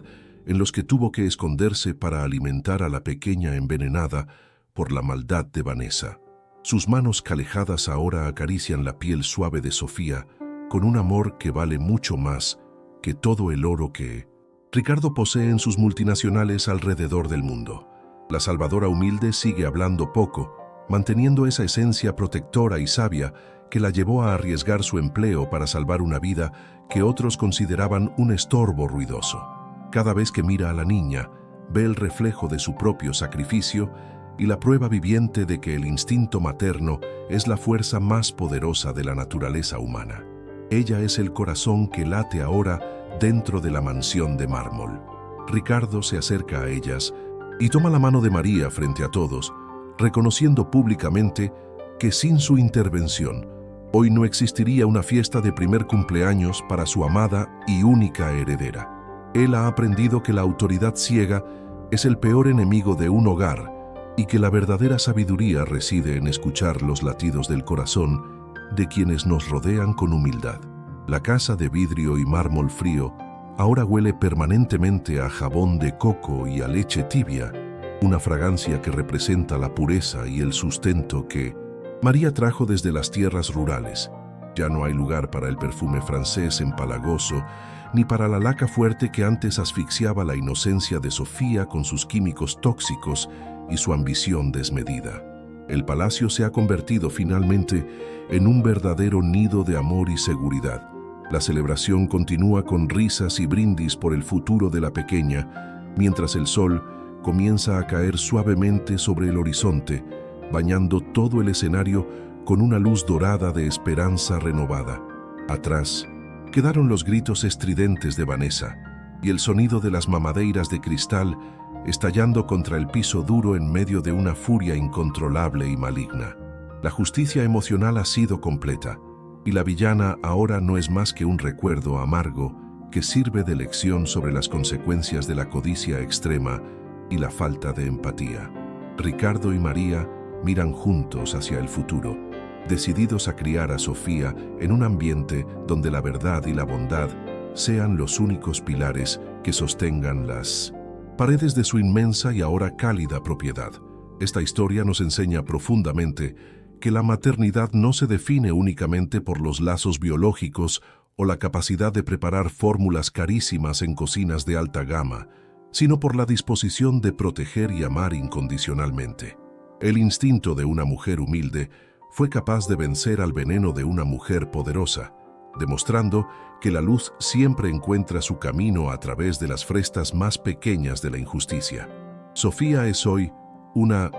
en los que tuvo que esconderse para alimentar a la pequeña envenenada por la maldad de Vanessa. Sus manos calejadas ahora acarician la piel suave de Sofía con un amor que vale mucho más que todo el oro que Ricardo posee en sus multinacionales alrededor del mundo. La salvadora humilde sigue hablando poco, manteniendo esa esencia protectora y sabia que la llevó a arriesgar su empleo para salvar una vida que otros consideraban un estorbo ruidoso. Cada vez que mira a la niña, ve el reflejo de su propio sacrificio y la prueba viviente de que el instinto materno es la fuerza más poderosa de la naturaleza humana. Ella es el corazón que late ahora dentro de la mansión de mármol. Ricardo se acerca a ellas y toma la mano de María frente a todos, reconociendo públicamente que sin su intervención, hoy no existiría una fiesta de primer cumpleaños para su amada y única heredera. Él ha aprendido que la autoridad ciega es el peor enemigo de un hogar y que la verdadera sabiduría reside en escuchar los latidos del corazón de quienes nos rodean con humildad. La casa de vidrio y mármol frío ahora huele permanentemente a jabón de coco y a leche tibia, una fragancia que representa la pureza y el sustento que María trajo desde las tierras rurales. Ya no hay lugar para el perfume francés empalagoso, ni para la laca fuerte que antes asfixiaba la inocencia de Sofía con sus químicos tóxicos y su ambición desmedida. El palacio se ha convertido finalmente en un verdadero nido de amor y seguridad. La celebración continúa con risas y brindis por el futuro de la pequeña, mientras el sol comienza a caer suavemente sobre el horizonte, bañando todo el escenario con una luz dorada de esperanza renovada. Atrás quedaron los gritos estridentes de Vanessa y el sonido de las mamadeiras de cristal estallando contra el piso duro en medio de una furia incontrolable y maligna. La justicia emocional ha sido completa y la villana ahora no es más que un recuerdo amargo que sirve de lección sobre las consecuencias de la codicia extrema y la falta de empatía. Ricardo y María miran juntos hacia el futuro, decididos a criar a Sofía en un ambiente donde la verdad y la bondad sean los únicos pilares que sostengan las paredes de su inmensa y ahora cálida propiedad. Esta historia nos enseña profundamente que la maternidad no se define únicamente por los lazos biológicos o la capacidad de preparar fórmulas carísimas en cocinas de alta gama, sino por la disposición de proteger y amar incondicionalmente. El instinto de una mujer humilde fue capaz de vencer al veneno de una mujer poderosa, demostrando que la luz siempre encuentra su camino a través de las frestas más pequeñas de la injusticia. Sofía es hoy una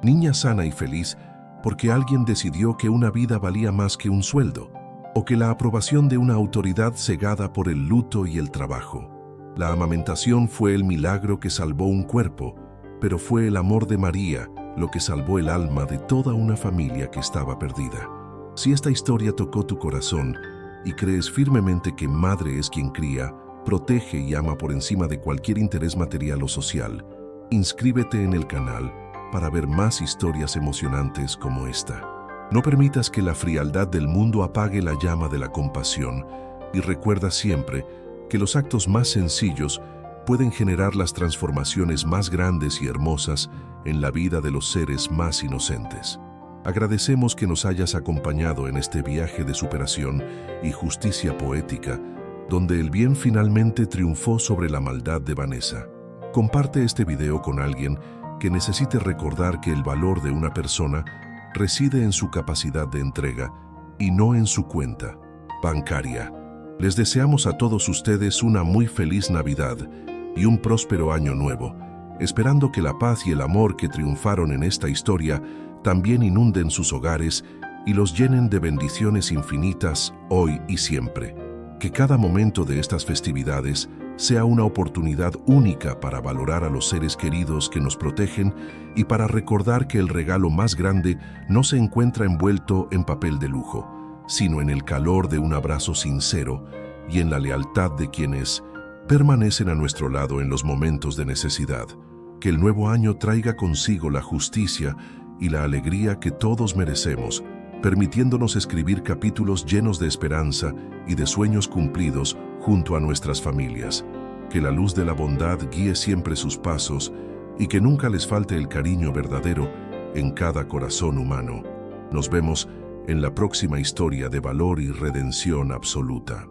niña sana y feliz porque alguien decidió que una vida valía más que un sueldo, o que la aprobación de una autoridad cegada por el luto y el trabajo. La amamentación fue el milagro que salvó un cuerpo, pero fue el amor de María lo que salvó el alma de toda una familia que estaba perdida. Si esta historia tocó tu corazón y crees firmemente que madre es quien cría, protege y ama por encima de cualquier interés material o social, inscríbete en el canal para ver más historias emocionantes como esta. No permitas que la frialdad del mundo apague la llama de la compasión y recuerda siempre que los actos más sencillos pueden generar las transformaciones más grandes y hermosas en la vida de los seres más inocentes. Agradecemos que nos hayas acompañado en este viaje de superación y justicia poética, donde el bien finalmente triunfó sobre la maldad de Vanessa. Comparte este video con alguien que necesite recordar que el valor de una persona reside en su capacidad de entrega y no en su cuenta bancaria. Les deseamos a todos ustedes una muy feliz Navidad y un próspero año nuevo, esperando que la paz y el amor que triunfaron en esta historia también inunden sus hogares y los llenen de bendiciones infinitas hoy y siempre. Que cada momento de estas festividades sea una oportunidad única para valorar a los seres queridos que nos protegen y para recordar que el regalo más grande no se encuentra envuelto en papel de lujo, sino en el calor de un abrazo sincero y en la lealtad de quienes permanecen a nuestro lado en los momentos de necesidad. Que el nuevo año traiga consigo la justicia y la alegría que todos merecemos, permitiéndonos escribir capítulos llenos de esperanza y de sueños cumplidos junto a nuestras familias. Que la luz de la bondad guíe siempre sus pasos y que nunca les falte el cariño verdadero en cada corazón humano. Nos vemos en la próxima historia de valor y redención absoluta.